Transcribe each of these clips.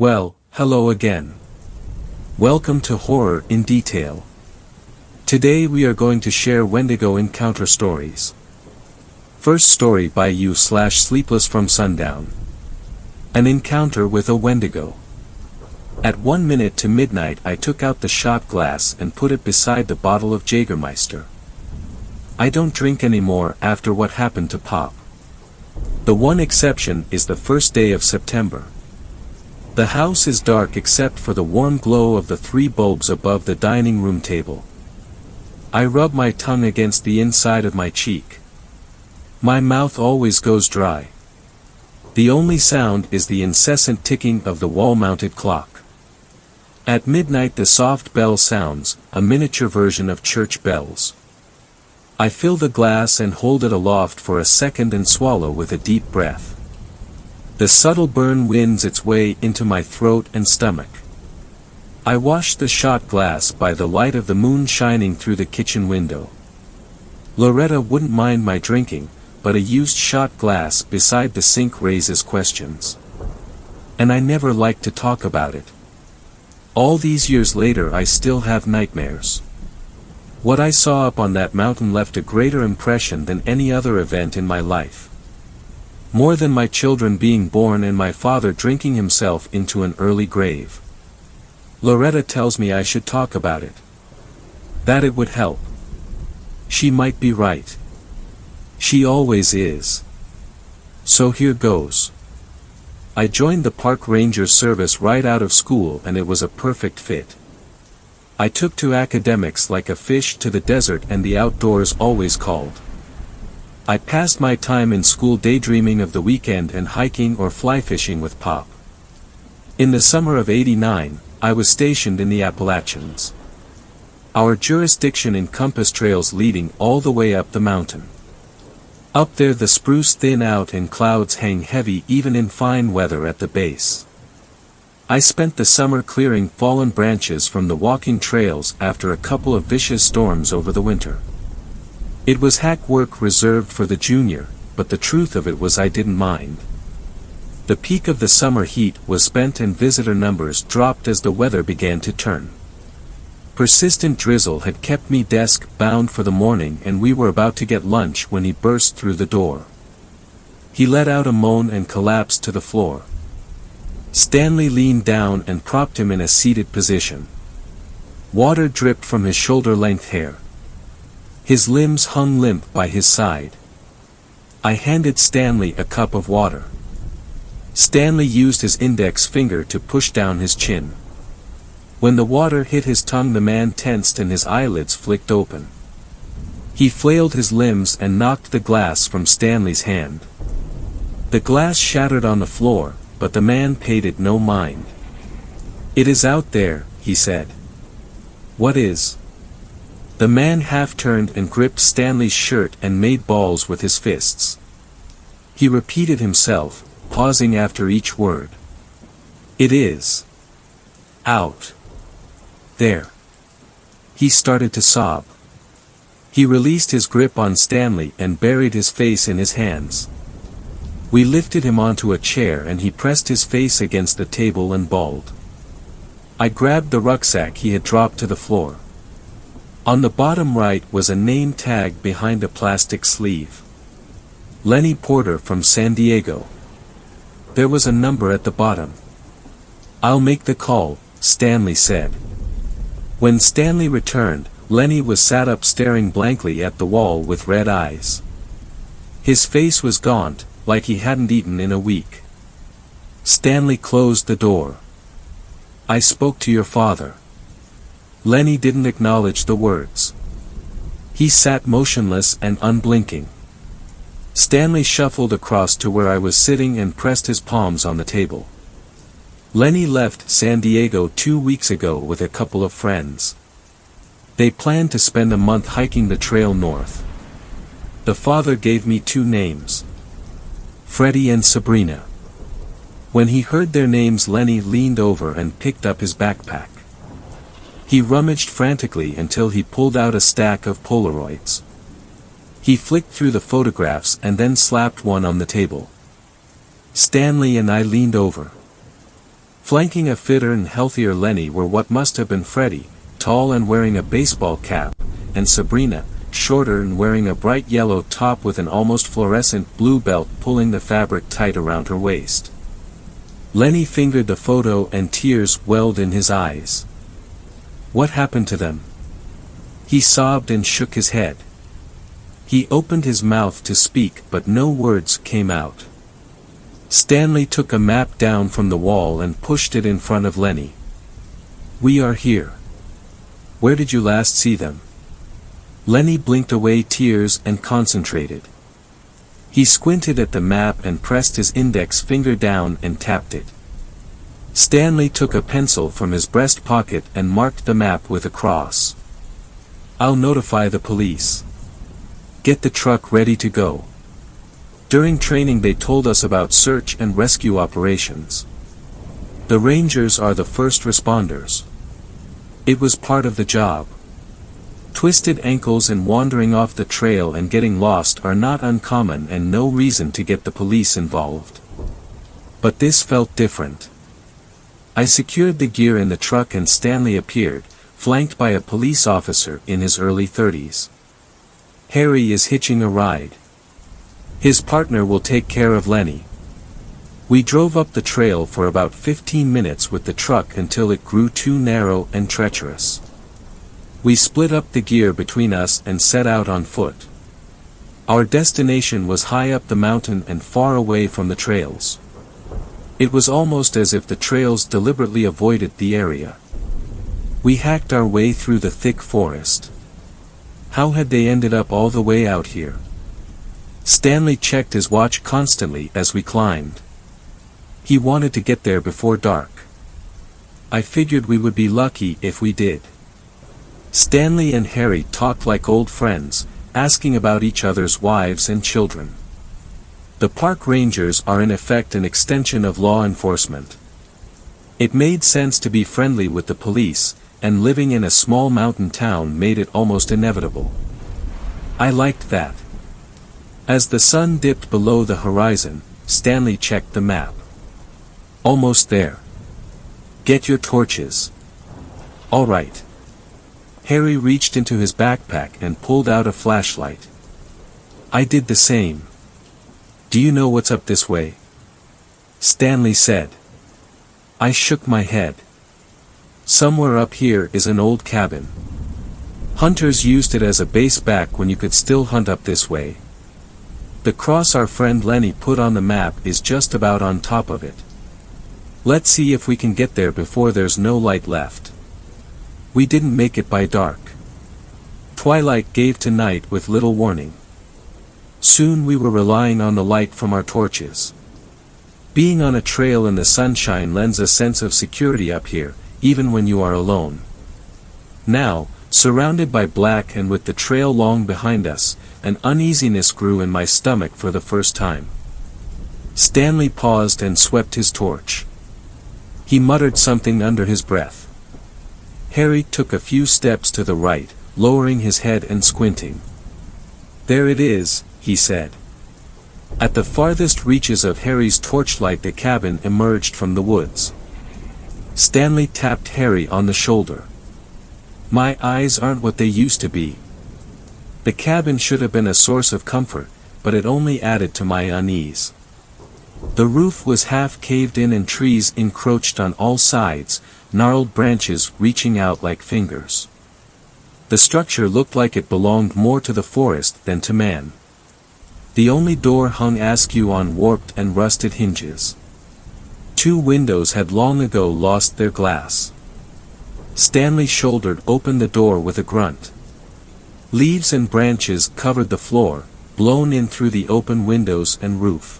Well, hello again. Welcome to Horror in Detail. Today we are going to share Wendigo encounter stories. First story by you/Sleepless from Sundown. An encounter with a Wendigo. At 1 minute to midnight I took out the shot glass and put it beside the bottle of Jägermeister. I don't drink anymore after what happened to Pop. The one exception is the first day of September. The house is dark except for the warm glow of the 3 bulbs above the dining room table. I rub my tongue against the inside of my cheek. My mouth always goes dry. The only sound is the incessant ticking of the wall-mounted clock. At midnight the soft bell sounds, a miniature version of church bells. I fill the glass and hold it aloft for a second and swallow with a deep breath. The subtle burn winds its way into my throat and stomach. I wash the shot glass by the light of the moon shining through the kitchen window. Loretta wouldn't mind my drinking, but a used shot glass beside the sink raises questions. And I never like to talk about it. All these years later I still have nightmares. What I saw up on that mountain left a greater impression than any other event in my life. More than my children being born and my father drinking himself into an early grave. Loretta tells me I should talk about it. That it would help. She might be right. She always is. So here goes. I joined the park ranger service right out of school and it was a perfect fit. I took to academics like a fish to the desert and the outdoors always called. I passed my time in school daydreaming of the weekend and hiking or fly fishing with Pop. In the summer of '89, I was stationed in the Appalachians. Our jurisdiction encompassed trails leading all the way up the mountain. Up there the spruce thin out and clouds hang heavy even in fine weather at the base. I spent the summer clearing fallen branches from the walking trails after a couple of vicious storms over the winter. It was hack work reserved for the junior, but the truth of it was I didn't mind. The peak of the summer heat was spent and visitor numbers dropped as the weather began to turn. Persistent drizzle had kept me desk-bound for the morning and we were about to get lunch when he burst through the door. He let out a moan and collapsed to the floor. Stanley leaned down and propped him in a seated position. Water dripped from his shoulder-length hair. His limbs hung limp by his side. I handed Stanley a cup of water. Stanley used his index finger to push down his chin. When the water hit his tongue the man tensed and his eyelids flicked open. He flailed his limbs and knocked the glass from Stanley's hand. The glass shattered on the floor, but the man paid it no mind. "It is out there," he said. "What is?" The man half-turned and gripped Stanley's shirt and made balls with his fists. He repeated himself, pausing after each word. "It is. Out. There." He started to sob. He released his grip on Stanley and buried his face in his hands. We lifted him onto a chair and he pressed his face against the table and bawled. I grabbed the rucksack he had dropped to the floor. On the bottom right was a name tag behind a plastic sleeve. Lenny Porter from San Diego. There was a number at the bottom. "I'll make the call," Stanley said. When Stanley returned, Lenny was sat up staring blankly at the wall with red eyes. His face was gaunt, like he hadn't eaten in a week. Stanley closed the door. "I spoke to your father." Lenny didn't acknowledge the words. He sat motionless and unblinking. Stanley shuffled across to where I was sitting and pressed his palms on the table. Lenny left San Diego 2 weeks ago with a couple of friends. They planned to spend a month hiking the trail north. The father gave me 2 names. Freddie and Sabrina. When he heard their names Lenny leaned over and picked up his backpack. He rummaged frantically until he pulled out a stack of Polaroids. He flicked through the photographs and then slapped one on the table. Stanley and I leaned over. Flanking a fitter and healthier Lenny were what must have been Freddie, tall and wearing a baseball cap, and Sabrina, shorter and wearing a bright yellow top with an almost fluorescent blue belt pulling the fabric tight around her waist. Lenny fingered the photo and tears welled in his eyes. What happened to them? He sobbed and shook his head. He opened his mouth to speak but no words came out. Stanley took a map down from the wall and pushed it in front of Lenny. We are here. Where did you last see them? Lenny blinked away tears and concentrated. He squinted at the map and pressed his index finger down and tapped it. Stanley took a pencil from his breast pocket and marked the map with a cross. I'll notify the police. Get the truck ready to go. During training they told us about search and rescue operations. The Rangers are the first responders. It was part of the job. Twisted ankles and wandering off the trail and getting lost are not uncommon and no reason to get the police involved. But this felt different. I secured the gear in the truck and Stanley appeared, flanked by a police officer in his early 30s. Harry is hitching a ride. His partner will take care of Lenny. We drove up the trail for about 15 minutes with the truck until it grew too narrow and treacherous. We split up the gear between us and set out on foot. Our destination was high up the mountain and far away from the trails. It was almost as if the trails deliberately avoided the area. We hacked our way through the thick forest. How had they ended up all the way out here? Stanley checked his watch constantly as we climbed. He wanted to get there before dark. I figured we would be lucky if we did. Stanley and Harry talked like old friends, asking about each other's wives and children. The park rangers are in effect an extension of law enforcement. It made sense to be friendly with the police, and living in a small mountain town made it almost inevitable. I liked that. As the sun dipped below the horizon, Stanley checked the map. Almost there. Get your torches. All right. Harry reached into his backpack and pulled out a flashlight. I did the same. Do you know what's up this way? Stanley said. I shook my head. Somewhere up here is an old cabin. Hunters used it as a base back when you could still hunt up this way. The cross our friend Lenny put on the map is just about on top of it. Let's see if we can get there before there's no light left. We didn't make it by dark. Twilight gave to night with little warning. Soon we were relying on the light from our torches. Being on a trail in the sunshine lends a sense of security up here, even when you are alone. Now, surrounded by black and with the trail long behind us, an uneasiness grew in my stomach for the first time. Stanley paused and swept his torch. He muttered something under his breath. Harry took a few steps to the right, lowering his head and squinting. There it is, he said. At the farthest reaches of Harry's torchlight the cabin emerged from the woods. Stanley tapped Harry on the shoulder. My eyes aren't what they used to be. The cabin should have been a source of comfort, but it only added to my unease. The roof was half caved in and trees encroached on all sides, gnarled branches reaching out like fingers. The structure looked like it belonged more to the forest than to man. The only door hung askew on warped and rusted hinges. 2 windows had long ago lost their glass. Stanley shouldered open the door with a grunt. Leaves and branches covered the floor, blown in through the open windows and roof.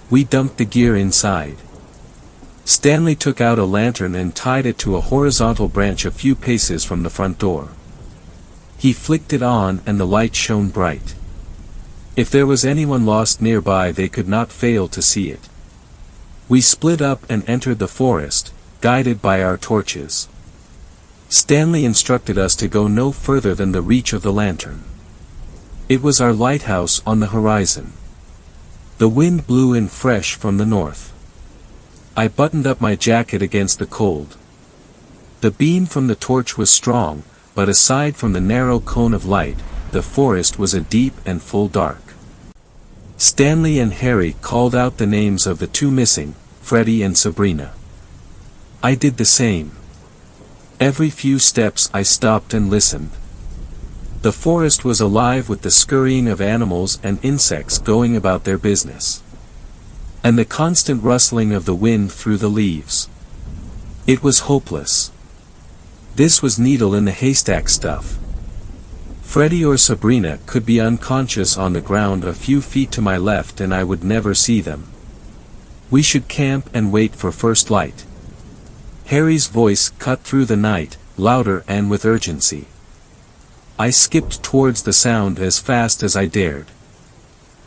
We dumped the gear inside. Stanley took out a lantern and tied it to a horizontal branch a few paces from the front door. He flicked it on and the light shone bright. If there was anyone lost nearby they could not fail to see it. We split up and entered the forest, guided by our torches. Stanley instructed us to go no further than the reach of the lantern. It was our lighthouse on the horizon. The wind blew in fresh from the north. I buttoned up my jacket against the cold. The beam from the torch was strong, but aside from the narrow cone of light, the forest was a deep and full dark. Stanley and Harry called out the names of the two missing, Freddie and Sabrina. I did the same. Every few steps I stopped and listened. The forest was alive with the scurrying of animals and insects going about their business. And the constant rustling of the wind through the leaves. It was hopeless. This was needle in the haystack stuff. Freddie or Sabrina could be unconscious on the ground a few feet to my left and I would never see them. We should camp and wait for first light. Harry's voice cut through the night, louder and with urgency. I skipped towards the sound as fast as I dared.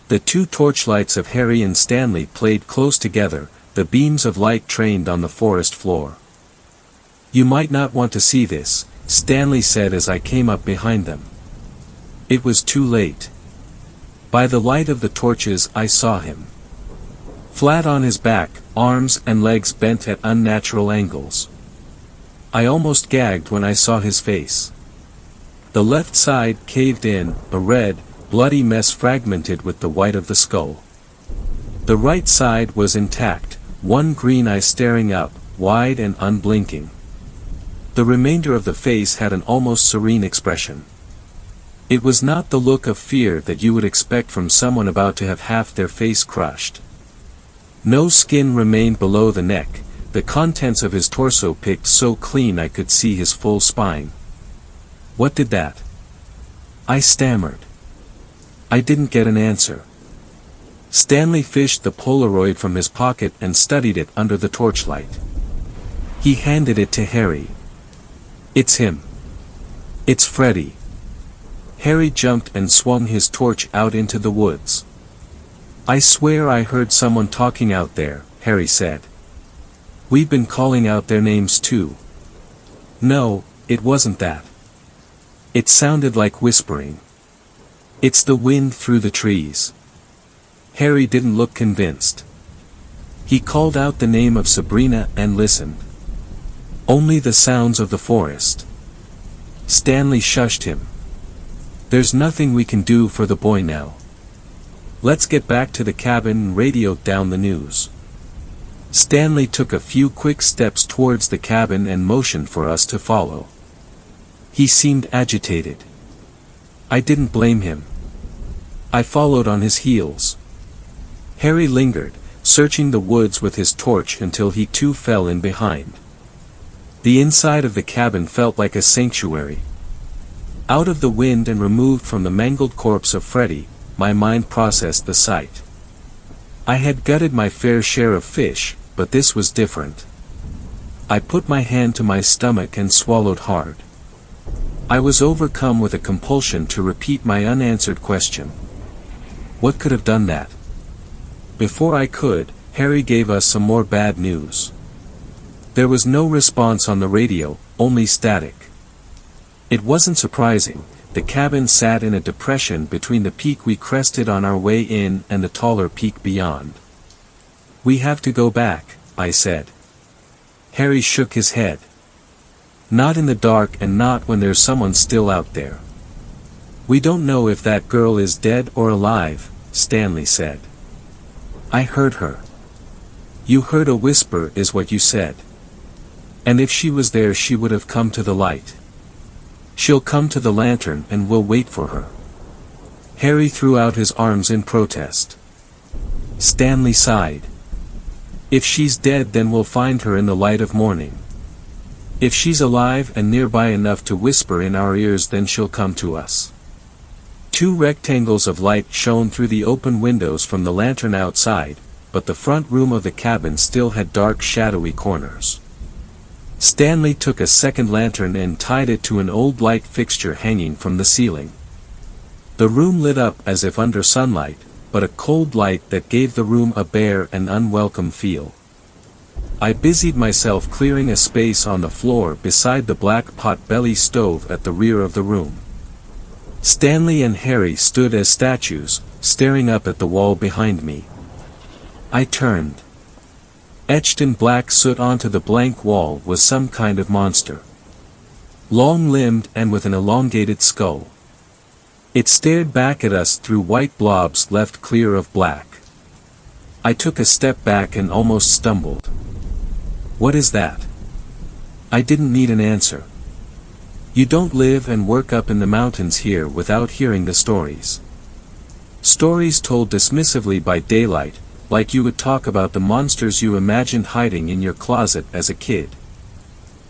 The two torchlights of Harry and Stanley played close together, the beams of light trained on the forest floor. "You might not want to see this," Stanley said as I came up behind them. It was too late. By the light of the torches I saw him. Flat on his back, arms and legs bent at unnatural angles. I almost gagged when I saw his face. The left side caved in, a red, bloody mess fragmented with the white of the skull. The right side was intact, one green eye staring up, wide and unblinking. The remainder of the face had an almost serene expression. It was not the look of fear that you would expect from someone about to have half their face crushed. No skin remained below the neck, the contents of his torso picked so clean I could see his full spine. "What did that?" I stammered. I didn't get an answer. Stanley fished the Polaroid from his pocket and studied it under the torchlight. He handed it to Harry. "It's him. It's Freddie." Harry jumped and swung his torch out into the woods. "I swear I heard someone talking out there," Harry said. "We've been calling out their names too." "No, it wasn't that. It sounded like whispering. It's the wind through the trees." Harry didn't look convinced. He called out the name of Sabrina and listened. Only the sounds of the forest. Stanley shushed him. "There's nothing we can do for the boy now. Let's get back to the cabin and radio down the news." Stanley took a few quick steps towards the cabin and motioned for us to follow. He seemed agitated. I didn't blame him. I followed on his heels. Harry lingered, searching the woods with his torch until he too fell in behind. The inside of the cabin felt like a sanctuary. Out of the wind and removed from the mangled corpse of Freddie, my mind processed the sight. I had gutted my fair share of fish, but this was different. I put my hand to my stomach and swallowed hard. I was overcome with a compulsion to repeat my unanswered question. What could have done that? Before I could, Harry gave us some more bad news. There was no response on the radio, only static. It wasn't surprising, the cabin sat in a depression between the peak we crested on our way in and the taller peak beyond. "We have to go back," I said. Harry shook his head. "Not in the dark and not when there's someone still out there." "We don't know if that girl is dead or alive," Stanley said. "I heard her." "You heard a whisper is what you said. And if she was there she would have come to the light. She'll come to the lantern and we'll wait for her." Harry threw out his arms in protest. Stanley sighed. "If she's dead then we'll find her in the light of morning. If she's alive and nearby enough to whisper in our ears then she'll come to us." Two rectangles of light shone through the open windows from the lantern outside, but the front room of the cabin still had dark shadowy corners. Stanley took a second lantern and tied it to an old light fixture hanging from the ceiling. The room lit up as if under sunlight, but a cold light that gave the room a bare and unwelcome feel. I busied myself clearing a space on the floor beside the black pot-belly stove at the rear of the room. Stanley and Harry stood as statues, staring up at the wall behind me. I turned. Etched in black soot onto the blank wall was some kind of monster. Long-limbed and with an elongated skull. It stared back at us through white blobs left clear of black. I took a step back and almost stumbled. What is that? I didn't need an answer. You don't live and work up in the mountains here without hearing the stories. Stories told dismissively by daylight, like you would talk about the monsters you imagined hiding in your closet as a kid.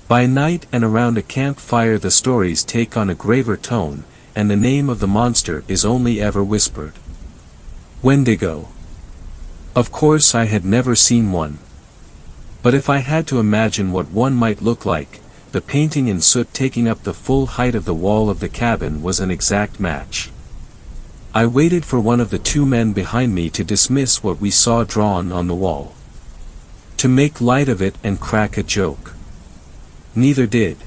By night and around a campfire the stories take on a graver tone, and the name of the monster is only ever whispered. Wendigo. Of course I had never seen one. But if I had to imagine what one might look like, the painting in soot taking up the full height of the wall of the cabin was an exact match. I waited for one of the two men behind me to dismiss what we saw drawn on the wall. To make light of it and crack a joke. Neither did.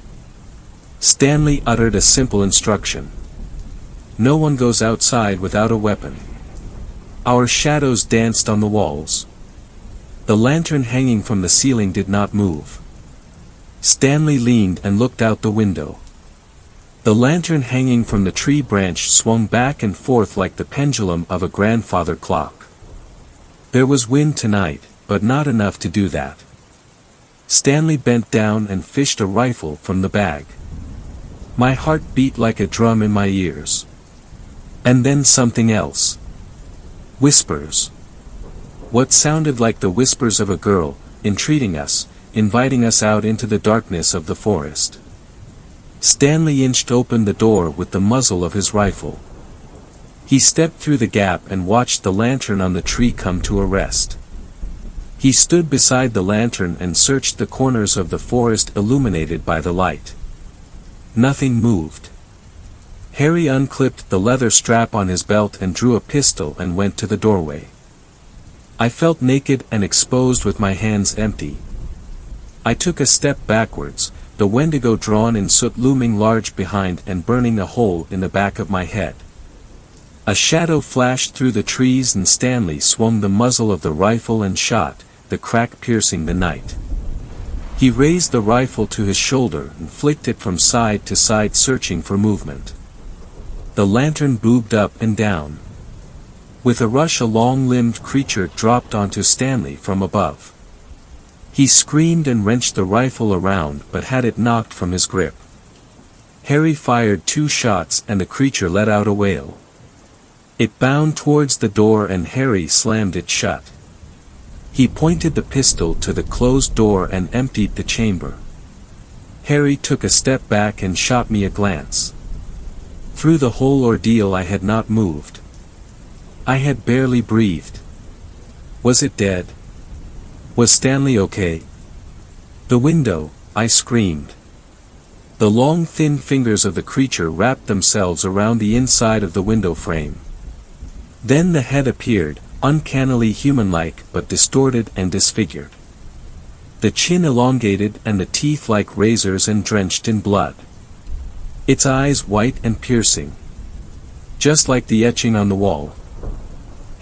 Stanley uttered a simple instruction. No one goes outside without a weapon. Our shadows danced on the walls. The lantern hanging from the ceiling did not move. Stanley leaned and looked out the window. The lantern hanging from the tree branch swung back and forth like the pendulum of a grandfather clock. There was wind tonight, but not enough to do that. Stanley bent down and fished a rifle from the bag. My heart beat like a drum in my ears. And then something else. Whispers. What sounded like the whispers of a girl, entreating us, inviting us out into the darkness of the forest. Stanley inched open the door with the muzzle of his rifle. He stepped through the gap and watched the lantern on the tree come to a rest. He stood beside the lantern and searched the corners of the forest illuminated by the light. Nothing moved. Harry unclipped the leather strap on his belt and drew a pistol and went to the doorway. I felt naked and exposed with my hands empty. I took a step backwards, the Wendigo drawn in soot looming large behind and burning a hole in the back of my head. A shadow flashed through the trees and Stanley swung the muzzle of the rifle and shot, the crack piercing the night. He raised the rifle to his shoulder and flicked it from side to side searching for movement. The lantern bobbed up and down. With a rush a long-limbed creature dropped onto Stanley from above. He screamed and wrenched the rifle around but had it knocked from his grip. Harry fired 2 shots and the creature let out a wail. It bounded towards the door and Harry slammed it shut. He pointed the pistol to the closed door and emptied the chamber. Harry took a step back and shot me a glance. Through the whole ordeal I had not moved. I had barely breathed. Was it dead? Was Stanley okay? The window, I screamed. The long thin fingers of the creature wrapped themselves around the inside of the window frame. Then the head appeared, uncannily human-like but distorted and disfigured. The chin elongated and the teeth like razors and drenched in blood. Its eyes white and piercing. Just like the etching on the wall.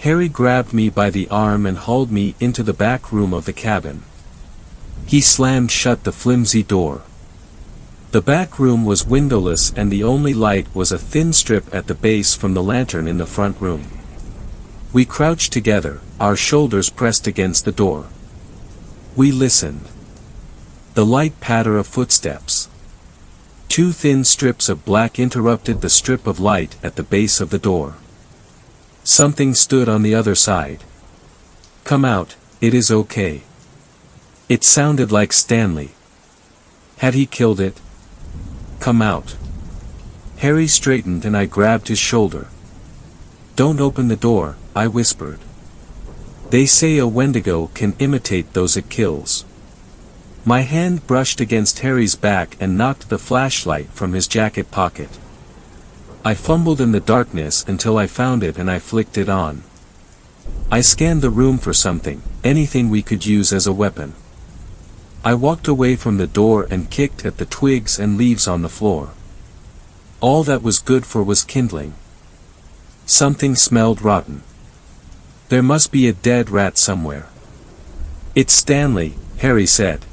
Harry grabbed me by the arm and hauled me into the back room of the cabin. He slammed shut the flimsy door. The back room was windowless and the only light was a thin strip at the base from the lantern in the front room. We crouched together, our shoulders pressed against the door. We listened. The light patter of footsteps. 2 thin strips of black interrupted the strip of light at the base of the door. Something stood on the other side. Come out, it is okay. It sounded like Stanley. Had he killed it? Come out. Harry straightened and I grabbed his shoulder. Don't open the door, I whispered. They say a Wendigo can imitate those it kills. My hand brushed against Harry's back and knocked the flashlight from his jacket pocket. I fumbled in the darkness until I found it and I flicked it on. I scanned the room for something, anything we could use as a weapon. I walked away from the door and kicked at the twigs and leaves on the floor. All that was good for was kindling. Something smelled rotten. There must be a dead rat somewhere. "It's Stanley," Harry said.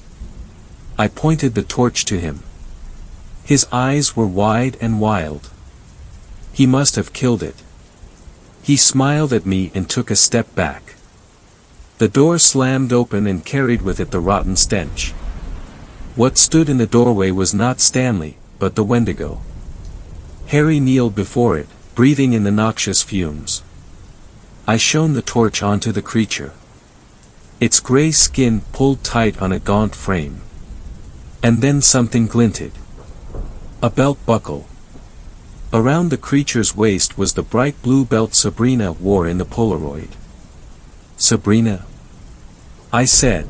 I pointed the torch to him. His eyes were wide and wild. He must have killed it. He smiled at me and took a step back. The door slammed open and carried with it the rotten stench. What stood in the doorway was not Stanley, but the Wendigo. Harry kneeled before it, breathing in the noxious fumes. I shone the torch onto the creature. Its gray skin pulled tight on a gaunt frame. And then something glinted. A belt buckle. Around the creature's waist was the bright blue belt Sabrina wore in the Polaroid. "Sabrina?" I said.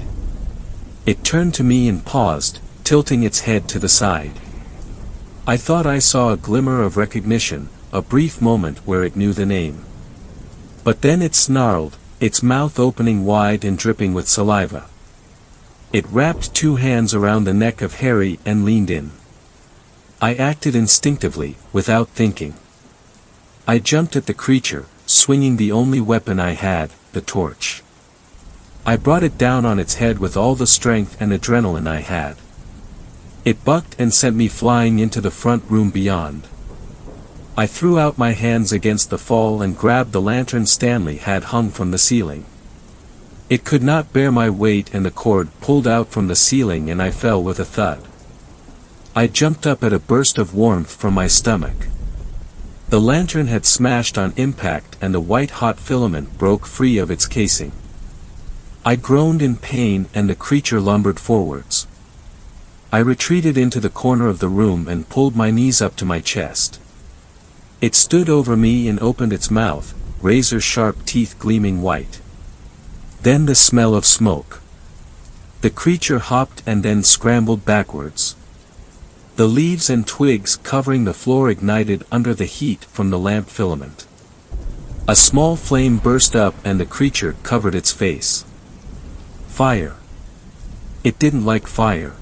It turned to me and paused, tilting its head to the side. I thought I saw a glimmer of recognition, a brief moment where it knew the name. But then it snarled, its mouth opening wide and dripping with saliva. It wrapped two hands around the neck of Harry and leaned in. I acted instinctively, without thinking. I jumped at the creature, swinging the only weapon I had, the torch. I brought it down on its head with all the strength and adrenaline I had. It bucked and sent me flying into the front room beyond. I threw out my hands against the fall and grabbed the lantern Stanley had hung from the ceiling. It could not bear my weight and the cord pulled out from the ceiling and I fell with a thud. I jumped up at a burst of warmth from my stomach. The lantern had smashed on impact and the white-hot filament broke free of its casing. I groaned in pain and the creature lumbered forwards. I retreated into the corner of the room and pulled my knees up to my chest. It stood over me and opened its mouth, razor-sharp teeth gleaming white. Then the smell of smoke. The creature hopped and then scrambled backwards. The leaves and twigs covering the floor ignited under the heat from the lamp filament. A small flame burst up and the creature covered its face. Fire. It didn't like fire.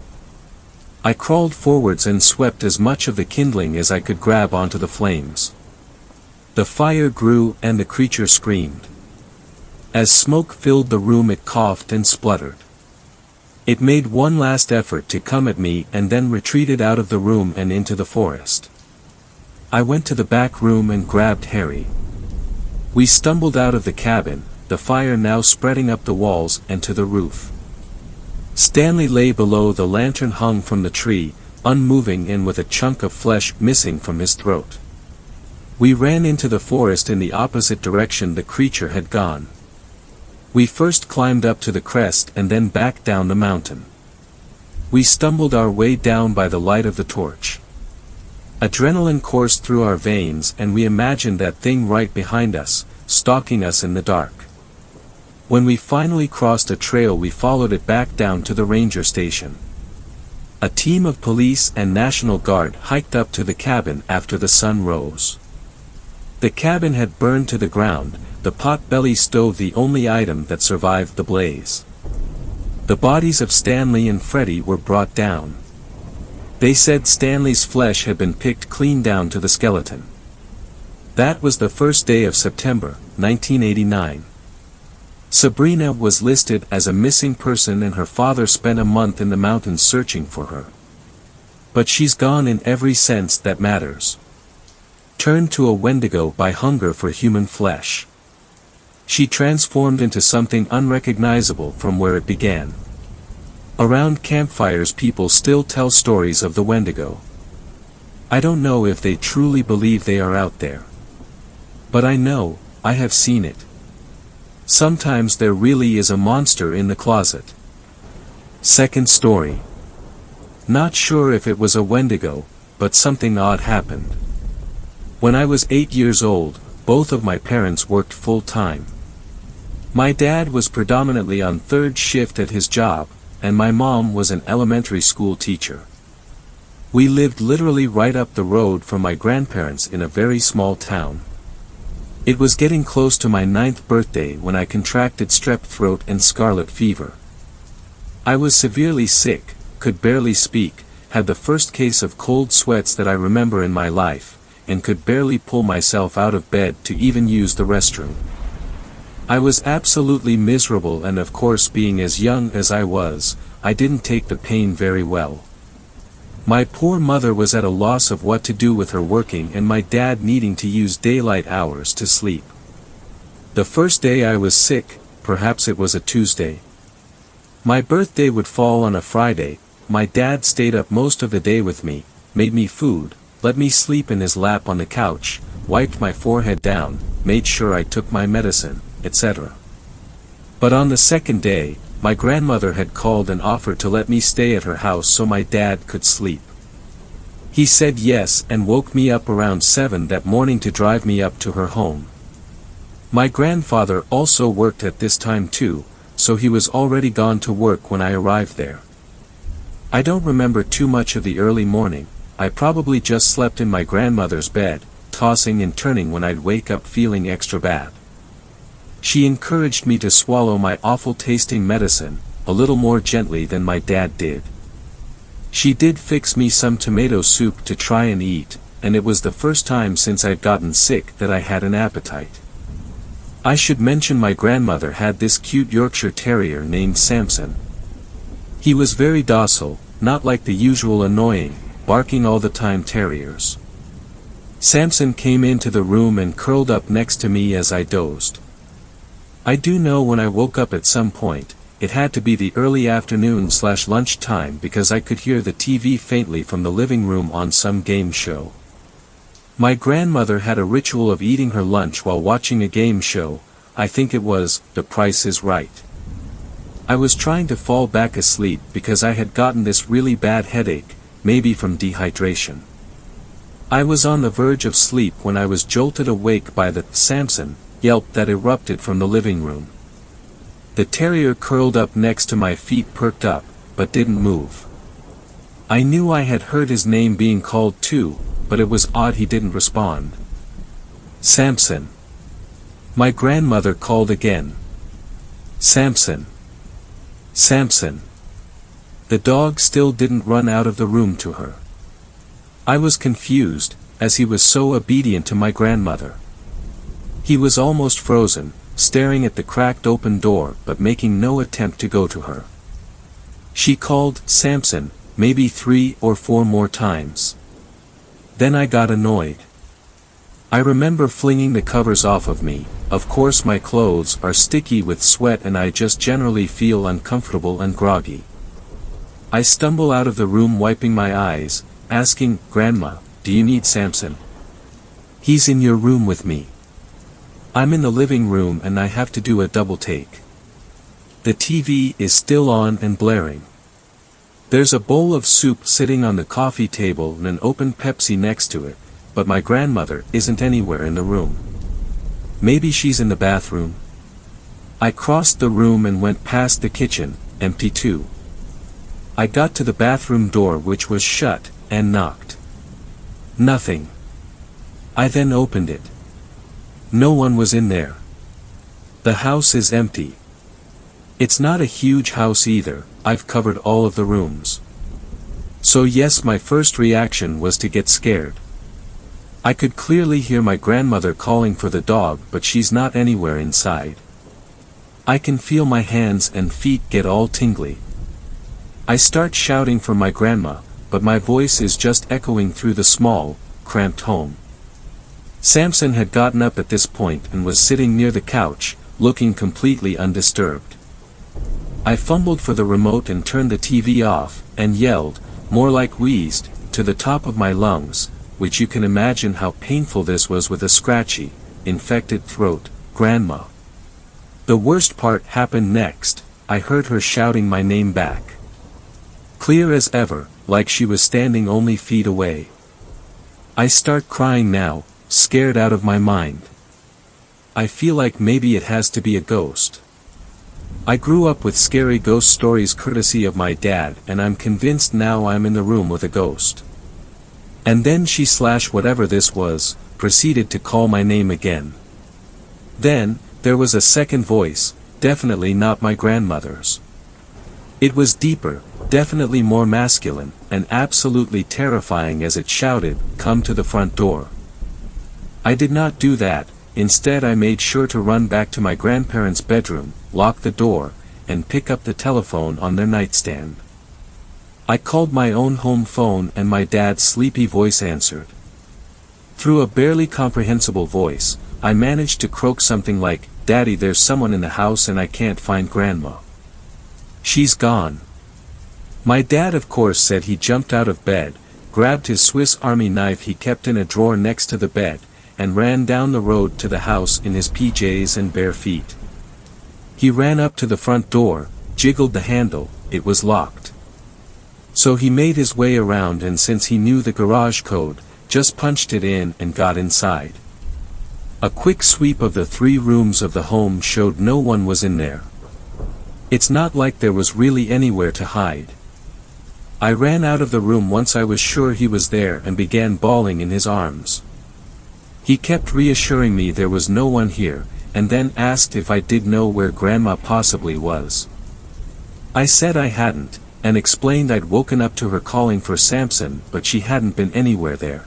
I crawled forwards and swept as much of the kindling as I could grab onto the flames. The fire grew and the creature screamed. As smoke filled the room it coughed and spluttered. It made one last effort to come at me and then retreated out of the room and into the forest. I went to the back room and grabbed Harry. We stumbled out of the cabin, the fire now spreading up the walls and to the roof. Stanley lay below the lantern hung from the tree, unmoving and with a chunk of flesh missing from his throat. We ran into the forest in the opposite direction the creature had gone. We first climbed up to the crest and then back down the mountain. We stumbled our way down by the light of the torch. Adrenaline coursed through our veins and we imagined that thing right behind us, stalking us in the dark. When we finally crossed a trail we followed it back down to the ranger station. A team of police and National Guard hiked up to the cabin after the sun rose. The cabin had burned to the ground, the pot-belly stove the only item that survived the blaze. The bodies of Stanley and Freddie were brought down. They said Stanley's flesh had been picked clean down to the skeleton. That was the first day of September, 1989. Sabrina was listed as a missing person and her father spent a month in the mountains searching for her. But she's gone in every sense that matters. Turned to a Wendigo by hunger for human flesh. She transformed into something unrecognizable from where it began. Around campfires people still tell stories of the Wendigo. I don't know if they truly believe they are out there. But I know, I have seen it. Sometimes there really is a monster in the closet. Second story. Not sure if it was a Wendigo, but something odd happened. When I was 8 years old, both of my parents worked full-time. My dad was predominantly on third shift at his job, and my mom was an elementary school teacher. We lived literally right up the road from my grandparents in a very small town. It was getting close to my 9th birthday when I contracted strep throat and scarlet fever. I was severely sick, could barely speak, had the first case of cold sweats that I remember in my life, and could barely pull myself out of bed to even use the restroom. I was absolutely miserable, and of course, being as young as I was, I didn't take the pain very well. My poor mother was at a loss of what to do with her working and my dad needing to use daylight hours to sleep. The first day I was sick, perhaps it was a Tuesday. My birthday would fall on a Friday. My dad stayed up most of the day with me, made me food, let me sleep in his lap on the couch, wiped my forehead down, made sure I took my medicine, etc. But on the second day, my grandmother had called and offered to let me stay at her house so my dad could sleep. He said yes and woke me up around 7 that morning to drive me up to her home. My grandfather also worked at this time too, so he was already gone to work when I arrived there. I don't remember too much of the early morning. I probably just slept in my grandmother's bed, tossing and turning when I'd wake up feeling extra bad. She encouraged me to swallow my awful-tasting medicine, a little more gently than my dad did. She did fix me some tomato soup to try and eat, and it was the first time since I'd gotten sick that I had an appetite. I should mention my grandmother had this cute Yorkshire Terrier named Samson. He was very docile, not like the usual annoying, barking all the time terriers. Samson came into the room and curled up next to me as I dozed. I do know when I woke up at some point, it had to be the early afternoon/lunch time because I could hear the TV faintly from the living room on some game show. My grandmother had a ritual of eating her lunch while watching a game show. I think it was The Price is Right. I was trying to fall back asleep because I had gotten this really bad headache, maybe from dehydration. I was on the verge of sleep when I was jolted awake by the Samson yelp that erupted from the living room. The terrier curled up next to my feet, perked up, but didn't move. I knew I had heard his name being called too, but it was odd he didn't respond. Samson. My grandmother called again. Samson. Samson. The dog still didn't run out of the room to her. I was confused, as he was so obedient to my grandmother. He was almost frozen, staring at the cracked open door but making no attempt to go to her. She called Samson, maybe 3 or 4 more times. Then I got annoyed. I remember flinging the covers off of me. Of course my clothes are sticky with sweat and I just generally feel uncomfortable and groggy. I stumble out of the room wiping my eyes, asking, "Grandma, do you need Samson?" "He's in your room with me." I'm in the living room and I have to do a double take. The TV is still on and blaring. There's a bowl of soup sitting on the coffee table and an open Pepsi next to it, but my grandmother isn't anywhere in the room. Maybe she's in the bathroom. I crossed the room and went past the kitchen, empty too. I got to the bathroom door which was shut, and knocked. Nothing. I then opened it. No one was in there. The house is empty. It's not a huge house either, I've covered all of the rooms. So yes, my first reaction was to get scared. I could clearly hear my grandmother calling for the dog, but she's not anywhere inside. I can feel my hands and feet get all tingly. I start shouting for my grandma, but my voice is just echoing through the small, cramped home. Samson had gotten up at this point and was sitting near the couch, looking completely undisturbed. I fumbled for the remote and turned the TV off, and yelled, more like wheezed, to the top of my lungs, which you can imagine how painful this was with a scratchy, infected throat, "Grandma." The worst part happened next. I heard her shouting my name back. Clear as ever, like she was standing only feet away. I start crying now, scared out of my mind. I feel like maybe it has to be a ghost. I grew up with scary ghost stories courtesy of my dad, and I'm convinced now I'm in the room with a ghost. And then she/whatever this was, proceeded to call my name again. Then, there was a second voice, definitely not my grandmother's. It was deeper, definitely more masculine, and absolutely terrifying as it shouted, "Come to the front door." I did not do that, Instead, I made sure to run back to my grandparents' bedroom, lock the door, and pick up the telephone on their nightstand. I called my own home phone and my dad's sleepy voice answered. Through a barely comprehensible voice, I managed to croak something like, "Daddy, there's someone in the house and I can't find Grandma. She's gone." My dad of course said he jumped out of bed, grabbed his Swiss Army knife he kept in a drawer next to the bed, and ran down the road to the house in his PJs and bare feet. He ran up to the front door, jiggled the handle, it was locked. So he made his way around, and since he knew the garage code, just punched it in and got inside. A quick sweep of the 3 rooms of the home showed no one was in there. It's not like there was really anywhere to hide. I ran out of the room once I was sure he was there and began bawling in his arms. He kept reassuring me there was no one here, and then asked if I did know where Grandma possibly was. I said I hadn't, and explained I'd woken up to her calling for Samson, but she hadn't been anywhere there.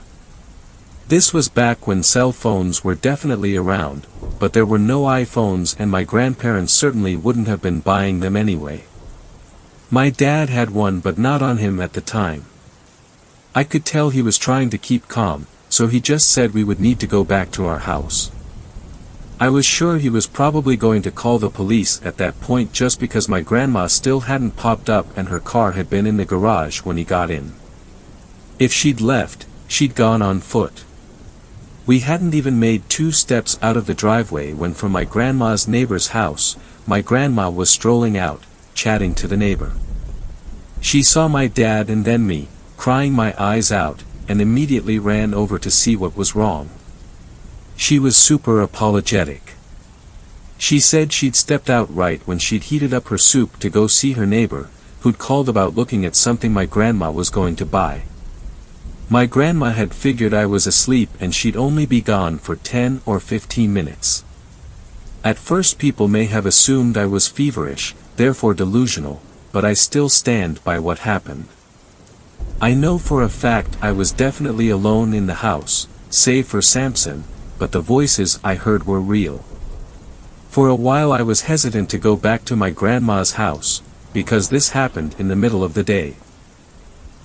This was back when cell phones were definitely around, but there were no iPhones and my grandparents certainly wouldn't have been buying them anyway. My dad had one but not on him at the time. I could tell he was trying to keep calm, so he just said we would need to go back to our house. I was sure he was probably going to call the police at that point just because my grandma still hadn't popped up and her car had been in the garage when he got in. If she'd left, she'd gone on foot. We hadn't even made 2 steps out of the driveway when from my grandma's neighbor's house, my grandma was strolling out, chatting to the neighbor. She saw my dad and then me, crying my eyes out, and immediately ran over to see what was wrong. She was super apologetic. She said she'd stepped out right when she'd heated up her soup to go see her neighbor, who'd called about looking at something my grandma was going to buy. My grandma had figured I was asleep and she'd only be gone for 10 or 15 minutes. At first people may have assumed I was feverish, therefore delusional, but I still stand by what happened. I know for a fact I was definitely alone in the house, save for Samson, but the voices I heard were real. For a while I was hesitant to go back to my grandma's house, because this happened in the middle of the day.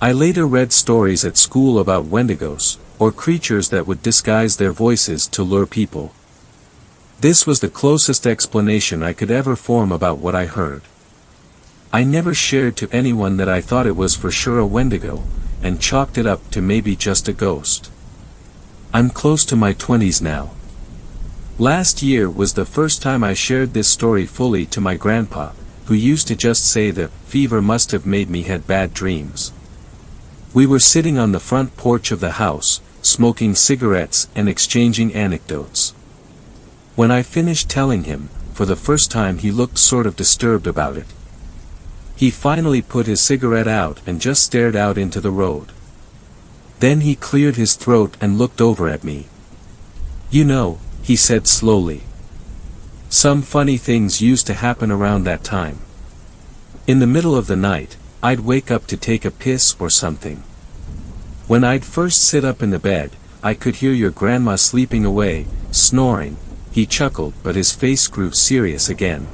I later read stories at school about Wendigos, or creatures that would disguise their voices to lure people. This was the closest explanation I could ever form about what I heard. I never shared to anyone that I thought it was for sure a Wendigo, and chalked it up to maybe just a ghost. I'm close to my 20s now. Last year was the first time I shared this story fully to my grandpa, who used to just say the fever must have made me had bad dreams. We were sitting on the front porch of the house, smoking cigarettes and exchanging anecdotes. When I finished telling him, for the first time he looked sort of disturbed about it. He finally put his cigarette out and just stared out into the road. Then he cleared his throat and looked over at me. "You know," he said slowly. "Some funny things used to happen around that time. In the middle of the night, I'd wake up to take a piss or something. When I'd first sit up in the bed, I could hear your grandma sleeping away, snoring." He chuckled, but his face grew serious again.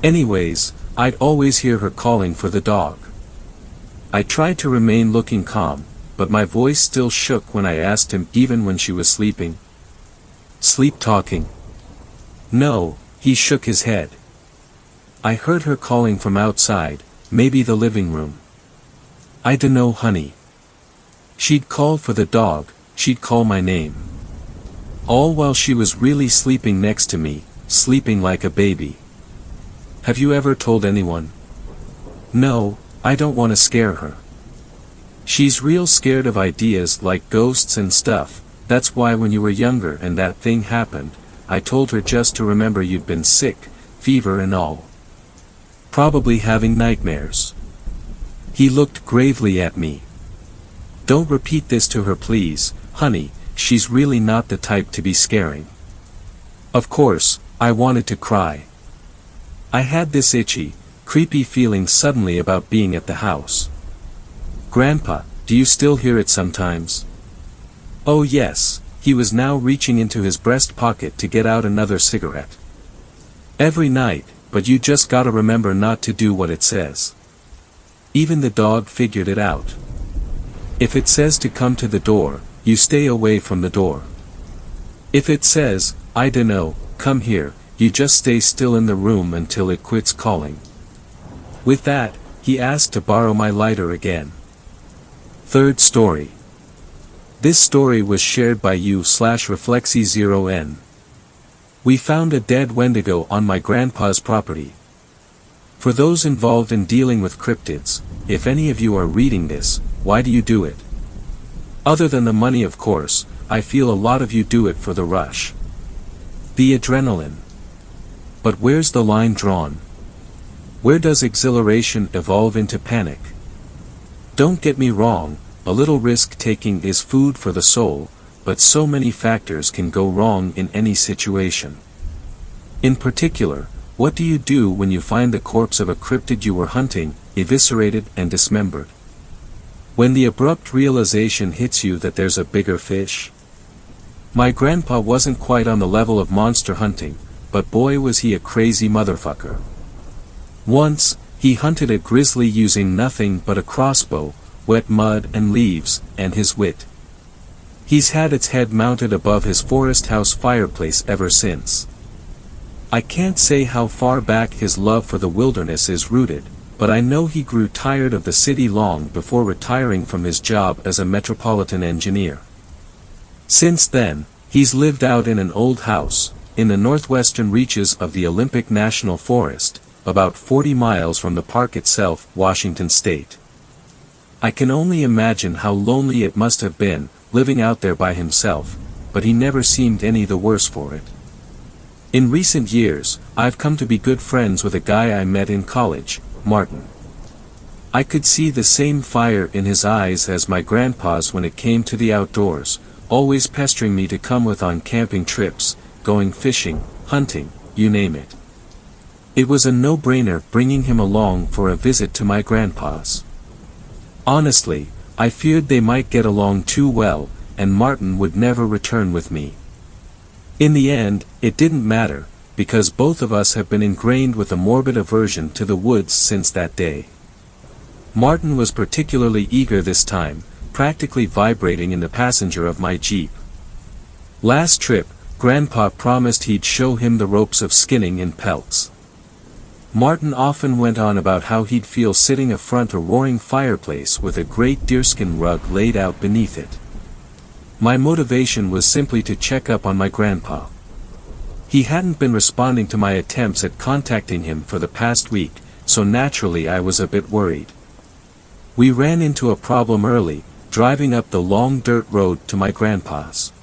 "Anyways, I'd always hear her calling for the dog. I tried to remain looking calm, but my voice still shook when I asked him even when she was sleeping. Sleep talking?" "No," he shook his head. "I heard her calling from outside, maybe the living room. I dunno, honey. She'd call for the dog, she'd call my name. All while she was really sleeping next to me, sleeping like a baby." "Have you ever told anyone?" "No, I don't want to scare her. She's real scared of ideas like ghosts and stuff. That's why when you were younger and that thing happened, I told her just to remember you'd been sick, fever and all. Probably having nightmares." He looked gravely at me. "Don't repeat this to her please, honey, she's really not the type to be scaring." Of course, I wanted to cry. I had this itchy, creepy feeling suddenly about being at the house. "Grandpa, do you still hear it sometimes?" "Oh yes," he was now reaching into his breast pocket to get out another cigarette. Every night, but you just gotta remember not to do what it says. Even the dog figured it out. If it says to come to the door, you stay away from the door. If it says, I dunno, come here, you just stay still in the room until it quits calling. With that, he asked to borrow my lighter again. Third story. This story was shared by u/Reflexy0n. We found a dead Wendigo on my grandpa's property. For those involved in dealing with cryptids, if any of you are reading this, why do you do it? Other than the money, of course, I feel a lot of you do it for the rush. The adrenaline. But where's the line drawn? Where does exhilaration evolve into panic? Don't get me wrong, a little risk-taking is food for the soul, but so many factors can go wrong in any situation. In particular, what do you do when you find the corpse of a cryptid you were hunting, eviscerated and dismembered? When the abrupt realization hits you that there's a bigger fish? My grandpa wasn't quite on the level of monster hunting, but boy was he a crazy motherfucker. Once, he hunted a grizzly using nothing but a crossbow, wet mud and leaves, and his wit. He's had its head mounted above his forest house fireplace ever since. I can't say how far back his love for the wilderness is rooted, but I know he grew tired of the city long before retiring from his job as a metropolitan engineer. Since then, he's lived out in an old house, in the northwestern reaches of the Olympic National Forest, about 40 miles from the park itself, Washington State. I can only imagine how lonely it must have been, living out there by himself, but he never seemed any the worse for it. In recent years, I've come to be good friends with a guy I met in college, Martin. I could see the same fire in his eyes as my grandpa's when it came to the outdoors, always pestering me to come with on camping trips, going fishing, hunting, you name it. It was a no-brainer bringing him along for a visit to my grandpa's. Honestly, I feared they might get along too well, and Martin would never return with me. In the end, it didn't matter, because both of us have been ingrained with a morbid aversion to the woods since that day. Martin was particularly eager this time, practically vibrating in the passenger of my Jeep. Last trip, Grandpa promised he'd show him the ropes of skinning in pelts. Martin often went on about how he'd feel sitting affront a roaring fireplace with a great deerskin rug laid out beneath it. My motivation was simply to check up on my grandpa. He hadn't been responding to my attempts at contacting him for the past week, so naturally I was a bit worried. We ran into a problem early, driving up the long dirt road to my grandpa's.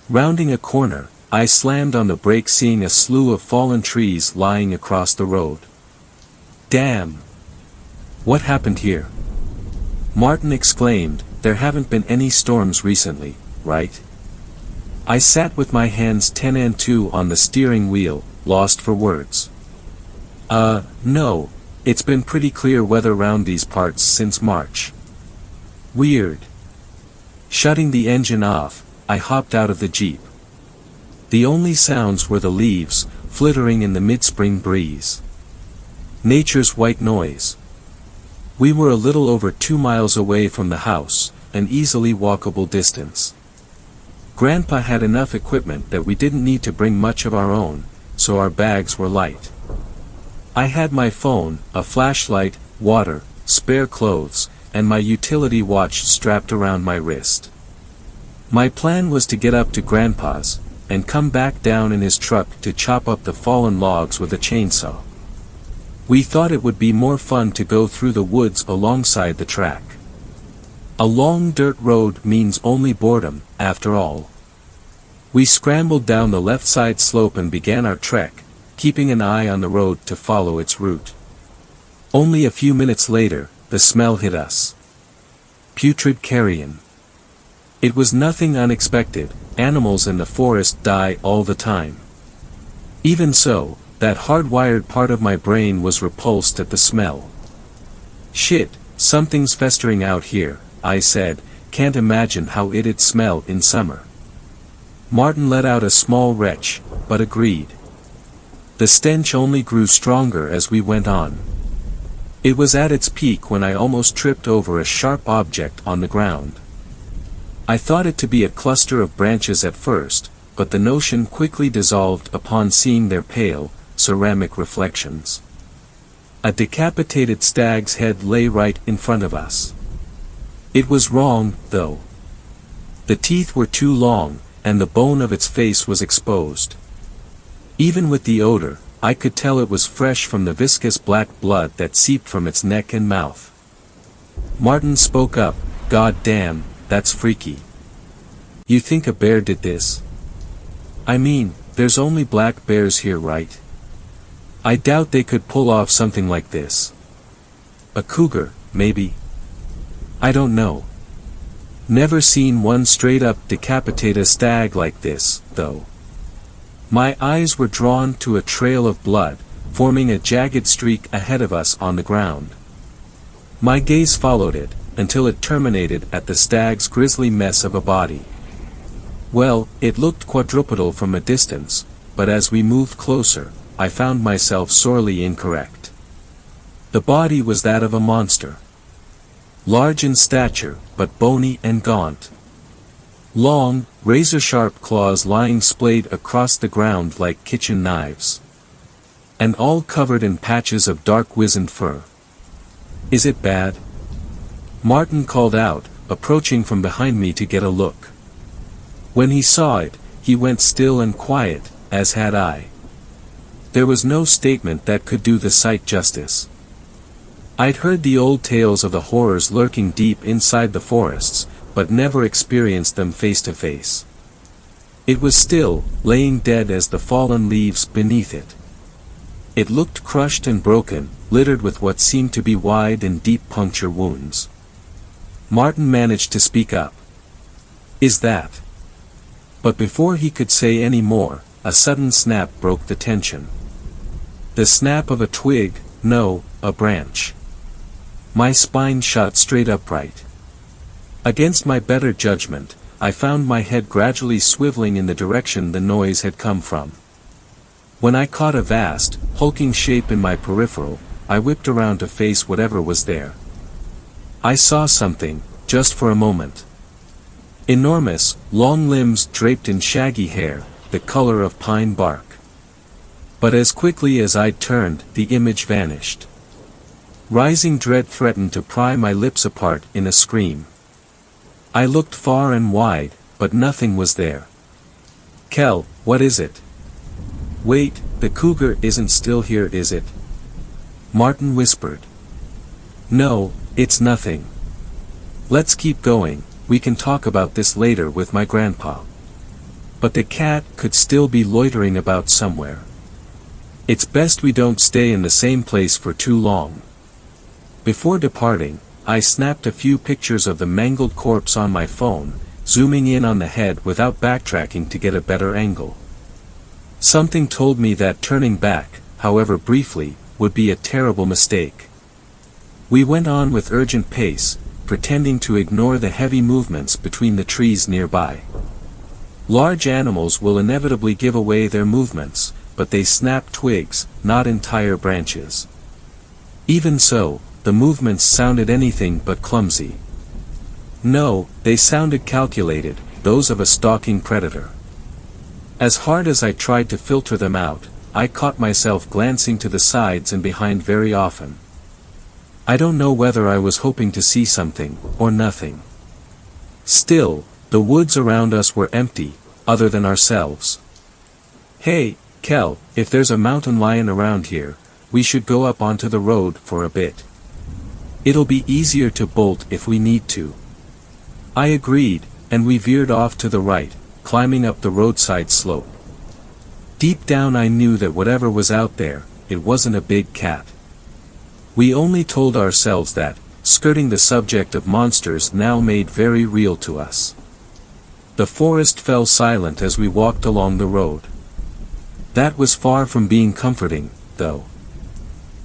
Rounding a corner, I slammed on the brakes, seeing a slew of fallen trees lying across the road. Damn! What happened here? Martin exclaimed, there haven't been any storms recently, right? I sat with my hands 10 and 2 on the steering wheel, lost for words. No, it's been pretty clear weather round these parts since March. Weird. Shutting the engine off, I hopped out of the Jeep. The only sounds were the leaves, flittering in the mid-spring breeze. Nature's white noise. We were a little over 2 miles away from the house, an easily walkable distance. Grandpa had enough equipment that we didn't need to bring much of our own, so our bags were light. I had my phone, a flashlight, water, spare clothes, and my utility watch strapped around my wrist. My plan was to get up to Grandpa's, and come back down in his truck to chop up the fallen logs with a chainsaw. We thought it would be more fun to go through the woods alongside the track. A long dirt road means only boredom, after all. We scrambled down the left side slope and began our trek, keeping an eye on the road to follow its route. Only a few minutes later, the smell hit us. Putrid carrion. It was nothing unexpected, animals in the forest die all the time. Even so, that hardwired part of my brain was repulsed at the smell. Shit, something's festering out here, I said, can't imagine how it'd smell in summer. Martin let out a small retch, but agreed. The stench only grew stronger as we went on. It was at its peak when I almost tripped over a sharp object on the ground. I thought it to be a cluster of branches at first, but the notion quickly dissolved upon seeing their pale, ceramic reflections. A decapitated stag's head lay right in front of us. It was wrong, though. The teeth were too long, and the bone of its face was exposed. Even with the odor, I could tell it was fresh from the viscous black blood that seeped from its neck and mouth. Martin spoke up, "God damn, that's freaky. You think a bear did this? I mean, there's only black bears here, right? I doubt they could pull off something like this. A cougar, maybe? I don't know. Never seen one straight up decapitate a stag like this, though." My eyes were drawn to a trail of blood, forming a jagged streak ahead of us on the ground. My gaze followed it, until it terminated at the stag's grisly mess of a body. Well, it looked quadrupedal from a distance, but as we moved closer, I found myself sorely incorrect. The body was that of a monster. Large in stature, but bony and gaunt. Long, razor-sharp claws lying splayed across the ground like kitchen knives. And all covered in patches of dark wizened fur. "Is it bad?" Martin called out, approaching from behind me to get a look. When he saw it, he went still and quiet, as had I. There was no statement that could do the sight justice. I'd heard the old tales of the horrors lurking deep inside the forests, but never experienced them face to face. It was still, laying dead as the fallen leaves beneath it. It looked crushed and broken, littered with what seemed to be wide and deep puncture wounds. Martin managed to speak up. "Is that?" But before he could say any more, a sudden snap broke the tension. The snap of a twig, no, a branch. My spine shot straight upright. Against my better judgment, I found my head gradually swiveling in the direction the noise had come from. When I caught a vast, hulking shape in my peripheral, I whipped around to face whatever was there. I saw something, just for a moment. Enormous, long limbs draped in shaggy hair, the color of pine bark. But as quickly as I'd turned, the image vanished. Rising dread threatened to pry my lips apart in a scream. I looked far and wide, but nothing was there. "Kel, what is it?" "Wait, the cougar isn't still here, is it?" Martin whispered. "No, it's nothing. Let's keep going, we can talk about this later with my grandpa." But the cat could still be loitering about somewhere. It's best we don't stay in the same place for too long. Before departing, I snapped a few pictures of the mangled corpse on my phone, zooming in on the head without backtracking to get a better angle. Something told me that turning back, however briefly, would be a terrible mistake. We went on with urgent pace, pretending to ignore the heavy movements between the trees nearby. Large animals will inevitably give away their movements, but they snap twigs, not entire branches. Even so, the movements sounded anything but clumsy. No, they sounded calculated, those of a stalking predator. As hard as I tried to filter them out, I caught myself glancing to the sides and behind very often. I don't know whether I was hoping to see something, or nothing. Still, the woods around us were empty, other than ourselves. "Hey, Kel, if there's a mountain lion around here, we should go up onto the road for a bit. It'll be easier to bolt if we need to." I agreed, and we veered off to the right, climbing up the roadside slope. Deep down I knew that whatever was out there, it wasn't a big cat. We only told ourselves that, skirting the subject of monsters now made very real to us. The forest fell silent as we walked along the road. That was far from being comforting, though.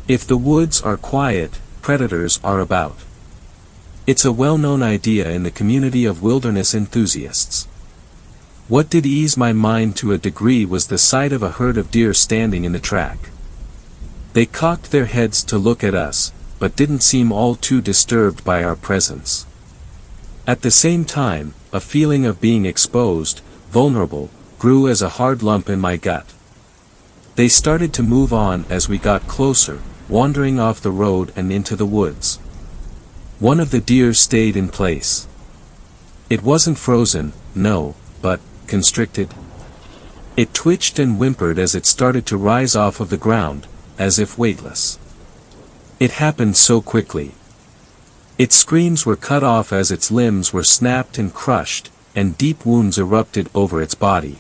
If the woods are quiet, predators are about. It's a well-known idea in the community of wilderness enthusiasts. What did ease my mind to a degree was the sight of a herd of deer standing in the track. They cocked their heads to look at us, but didn't seem all too disturbed by our presence. At the same time, a feeling of being exposed, vulnerable, grew as a hard lump in my gut. They started to move on as we got closer, wandering off the road and into the woods. One of the deer stayed in place. It wasn't frozen, no, but constricted. It twitched and whimpered as it started to rise off of the ground, as if weightless. It happened so quickly. Its screams were cut off as its limbs were snapped and crushed, and deep wounds erupted over its body.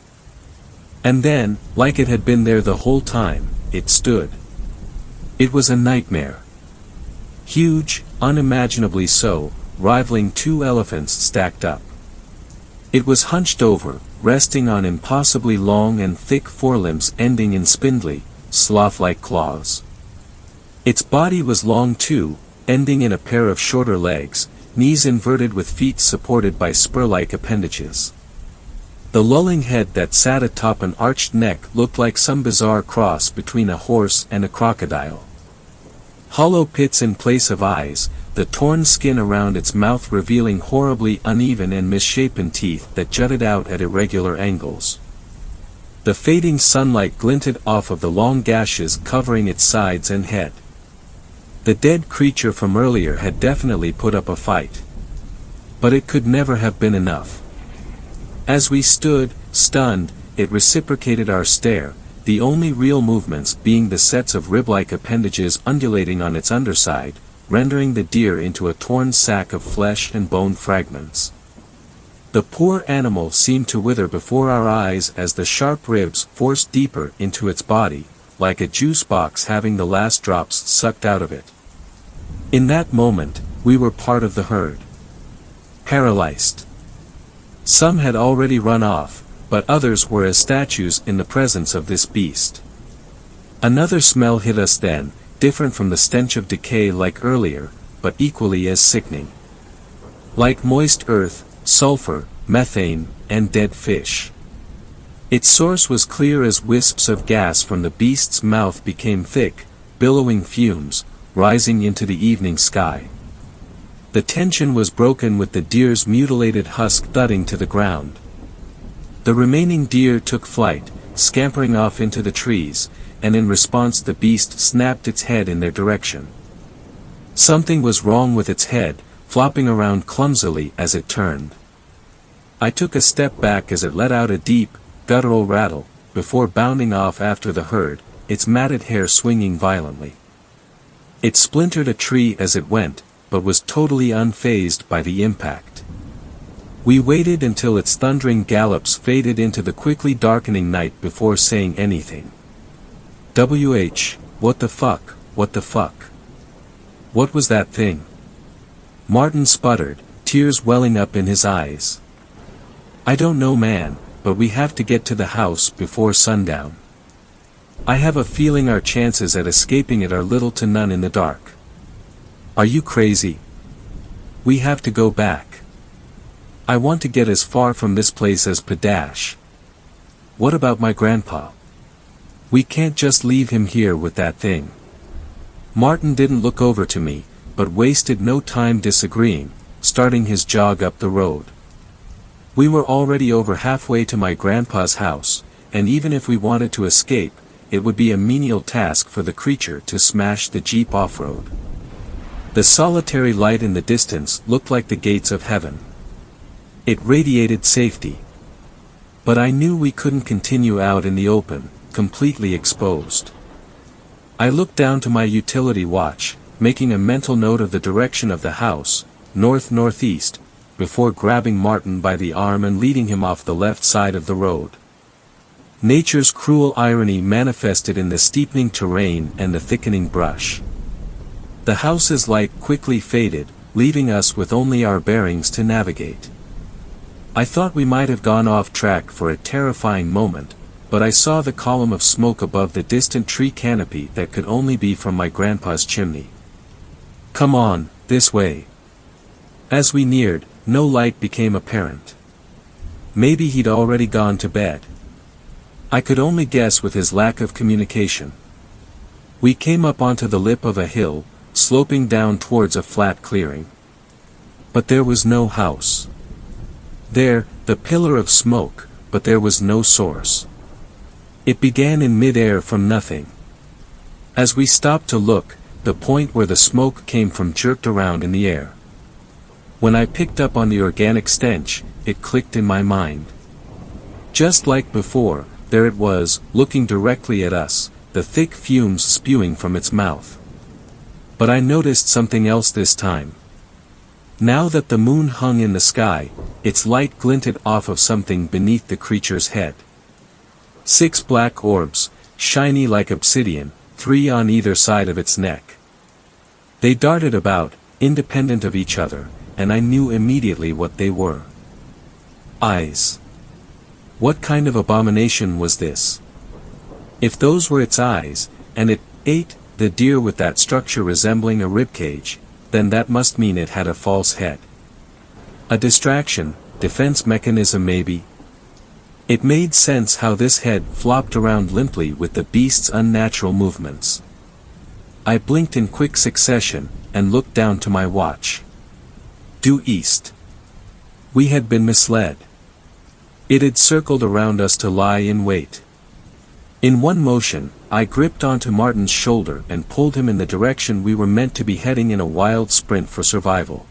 And then, like it had been there the whole time, it stood. It was a nightmare. Huge, unimaginably so, rivaling two elephants stacked up. It was hunched over, resting on impossibly long and thick forelimbs ending in spindly, sloth-like claws. Its body was long too, ending in a pair of shorter legs, knees inverted with feet supported by spur-like appendages. The lolling head that sat atop an arched neck looked like some bizarre cross between a horse and a crocodile. Hollow pits in place of eyes, the torn skin around its mouth revealing horribly uneven and misshapen teeth that jutted out at irregular angles. The fading sunlight glinted off of the long gashes covering its sides and head. The dead creature from earlier had definitely put up a fight. But it could never have been enough. As we stood, stunned, it reciprocated our stare, the only real movements being the sets of rib-like appendages undulating on its underside, rendering the deer into a torn sack of flesh and bone fragments. The poor animal seemed to wither before our eyes as the sharp ribs forced deeper into its body, like a juice box having the last drops sucked out of it. In that moment, we were part of the herd. Paralyzed. Some had already run off, but others were as statues in the presence of this beast. Another smell hit us then, different from the stench of decay like earlier, but equally as sickening. Like moist earth, sulfur, methane, and dead fish. Its source was clear as wisps of gas from the beast's mouth became thick, billowing fumes, rising into the evening sky. The tension was broken with the deer's mutilated husk thudding to the ground. The remaining deer took flight, scampering off into the trees, and in response the beast snapped its head in their direction. Something was wrong with its head, flopping around clumsily as it turned. I took a step back as it let out a deep, guttural rattle, before bounding off after the herd, its matted hair swinging violently. It splintered a tree as it went, but was totally unfazed by the impact. We waited until its thundering gallops faded into the quickly darkening night before saying anything. What the fuck, what the fuck? What was that thing? Martin sputtered, tears welling up in his eyes. I don't know, man, but we have to get to the house before sundown. I have a feeling our chances at escaping it are little to none in the dark. Are you crazy? We have to go back. I want to get as far from this place as Padash. What about my grandpa? We can't just leave him here with that thing. Martin didn't look over to me, but wasted no time disagreeing, starting his jog up the road. We were already over halfway to my grandpa's house, and even if we wanted to escape, it would be a menial task for the creature to smash the jeep off-road. The solitary light in the distance looked like the gates of heaven. It radiated safety. But I knew we couldn't continue out in the open, completely exposed. I looked down to my utility watch, making a mental note of the direction of the house, north-northeast, before grabbing Martin by the arm and leading him off the left side of the road. Nature's cruel irony manifested in the steepening terrain and the thickening brush. The house's light quickly faded, leaving us with only our bearings to navigate. I thought we might have gone off track for a terrifying moment, but I saw the column of smoke above the distant tree canopy that could only be from my grandpa's chimney. Come on, this way. As we neared, no light became apparent. Maybe he'd already gone to bed. I could only guess with his lack of communication. We came up onto the lip of a hill, sloping down towards a flat clearing. But there was no house. There, the pillar of smoke, but there was no source. It began in mid-air from nothing. As we stopped to look, the point where the smoke came from jerked around in the air. When I picked up on the organic stench, it clicked in my mind. Just like before, there it was, looking directly at us, the thick fumes spewing from its mouth. But I noticed something else this time. Now that the moon hung in the sky, its light glinted off of something beneath the creature's head. 6 black orbs, shiny like obsidian, 3 on either side of its neck. They darted about, independent of each other, and I knew immediately what they were. Eyes. What kind of abomination was this? If those were its eyes, and it ate the deer with that structure resembling a ribcage, then that must mean it had a false head. A distraction, defense mechanism maybe. It made sense how this head flopped around limply with the beast's unnatural movements. I blinked in quick succession, and looked down to my watch. Due east. We had been misled. It had circled around us to lie in wait. In one motion, I gripped onto Martin's shoulder and pulled him in the direction we were meant to be heading in a wild sprint for survival.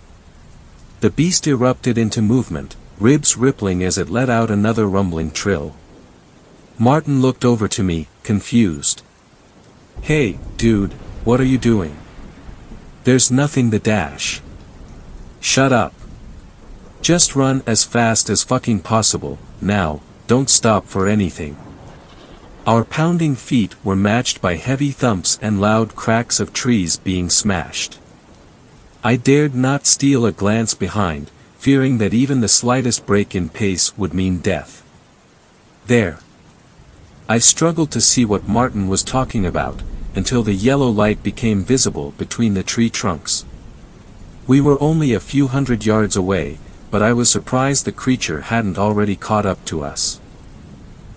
The beast erupted into movement, ribs rippling as it let out another rumbling trill. Martin looked over to me, confused. "Hey, dude, what are you doing? There's nothing to dash." "Shut up. Just run as fast as fucking possible, now, don't stop for anything." Our pounding feet were matched by heavy thumps and loud cracks of trees being smashed. I dared not steal a glance behind, fearing that even the slightest break in pace would mean death. There. I struggled to see what Martin was talking about, until the yellow light became visible between the tree trunks. We were only a few hundred yards away, but I was surprised the creature hadn't already caught up to us.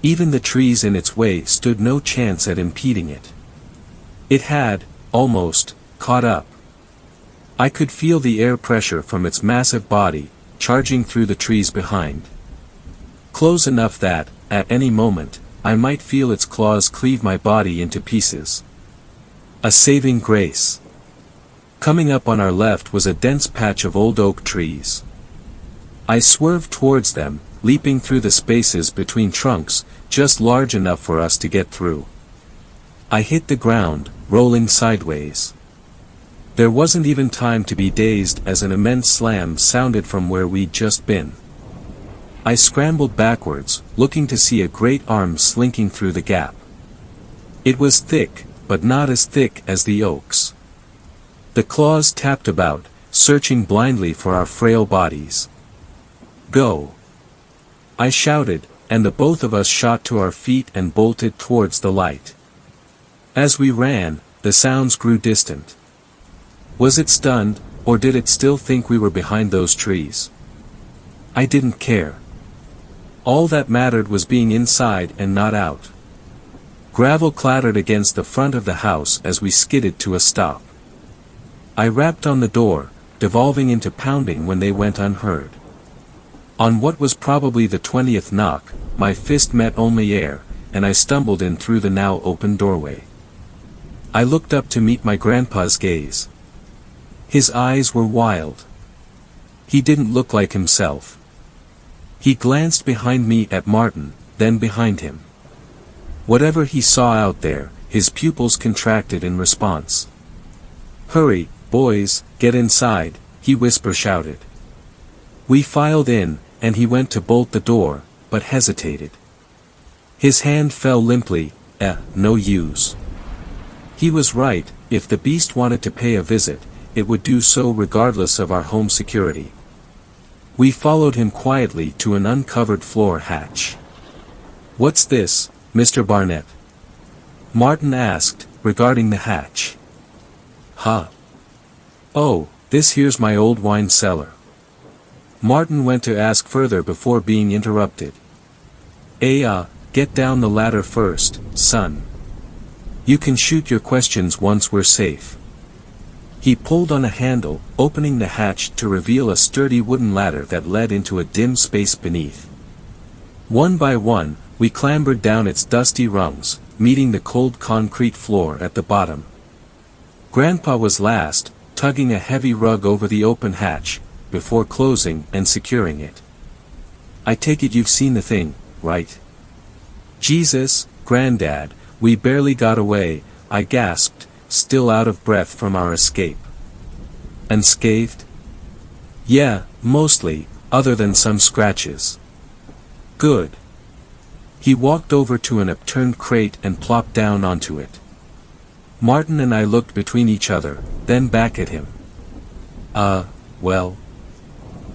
Even the trees in its way stood no chance at impeding it. It had, almost, caught up. I could feel the air pressure from its massive body, charging through the trees behind. Close enough that, at any moment, I might feel its claws cleave my body into pieces. A saving grace. Coming up on our left was a dense patch of old oak trees. I swerved towards them, leaping through the spaces between trunks, just large enough for us to get through. I hit the ground, rolling sideways. There wasn't even time to be dazed as an immense slam sounded from where we'd just been. I scrambled backwards, looking to see a great arm slinking through the gap. It was thick, but not as thick as the oak's. The claws tapped about, searching blindly for our frail bodies. "Go!" I shouted, and the both of us shot to our feet and bolted towards the light. As we ran, the sounds grew distant. Was it stunned, or did it still think we were behind those trees? I didn't care. All that mattered was being inside and not out. Gravel clattered against the front of the house as we skidded to a stop. I rapped on the door, devolving into pounding when they went unheard. On what was probably the 20th knock, my fist met only air, and I stumbled in through the now open doorway. I looked up to meet my grandpa's gaze. His eyes were wild. He didn't look like himself. He glanced behind me at Martin, then behind him. Whatever he saw out there, his pupils contracted in response. "Hurry, boys, get inside," he whisper-shouted. We filed in, and he went to bolt the door, but hesitated. His hand fell limply, no use. He was right, if the beast wanted to pay a visit, it would do so regardless of our home security. We followed him quietly to an uncovered floor hatch. "What's this, Mr. Barnett?" Martin asked, regarding the hatch. "Huh? Oh, this here's my old wine cellar. Martin went to ask further before being interrupted. Get down the ladder first, son. You can shoot your questions once we're safe. He pulled on a handle, opening the hatch to reveal a sturdy wooden ladder that led into a dim space beneath. One by one, we clambered down its dusty rungs, meeting the cold concrete floor at the bottom. Grandpa was last, tugging a heavy rug over the open hatch, before closing and securing it. I take it you've seen the thing, right? Jesus, Granddad, we barely got away, I gasped, still out of breath from our escape. Unscathed? Yeah, mostly, other than some scratches. Good. He walked over to an upturned crate and plopped down onto it. Martin and I looked between each other, then back at him. Well.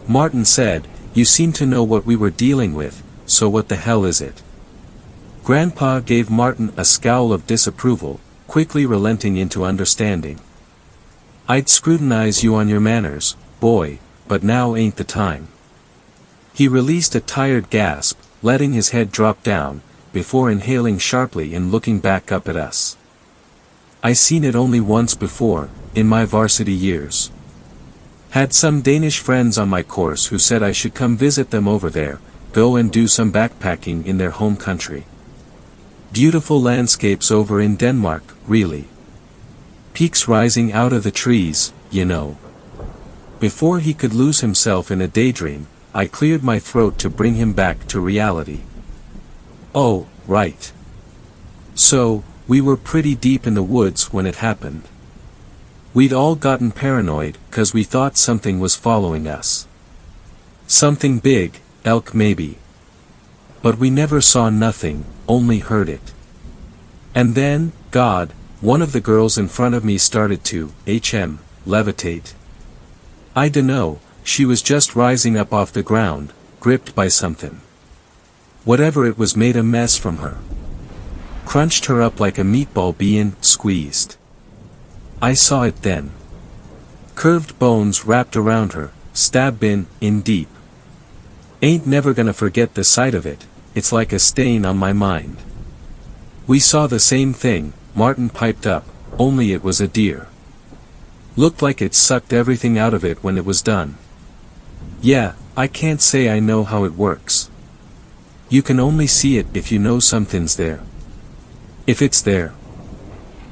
Martin said, you seem to know what we were dealing with, so what the hell is it? Grandpa gave Martin a scowl of disapproval, quickly relenting into understanding. I'd scrutinize you on your manners, boy, but now ain't the time. He released a tired gasp, letting his head drop down, before inhaling sharply and looking back up at us. I seen it only once before, in my varsity years. Had some Danish friends on my course who said I should come visit them over there, go and do some backpacking in their home country. Beautiful landscapes over in Denmark, really. Peaks rising out of the trees, you know. Before he could lose himself in a daydream, I cleared my throat to bring him back to reality. Oh, right. So, we were pretty deep in the woods when it happened. We'd all gotten paranoid, 'cause we thought something was following us. Something big, elk maybe. But we never saw nothing, only heard it. And then, God, one of the girls in front of me started to, levitate. I dunno, she was just rising up off the ground, gripped by something. Whatever it was made a mess from her. Crunched her up like a meatball being squeezed. I saw it then. Curved bones wrapped around her, stabbed in deep. Ain't never gonna forget the sight of it, it's like a stain on my mind. We saw the same thing, Martin piped up, only it was a deer. Looked like it sucked everything out of it when it was done. Yeah, I can't say I know how it works. You can only see it if you know something's there. If it's there.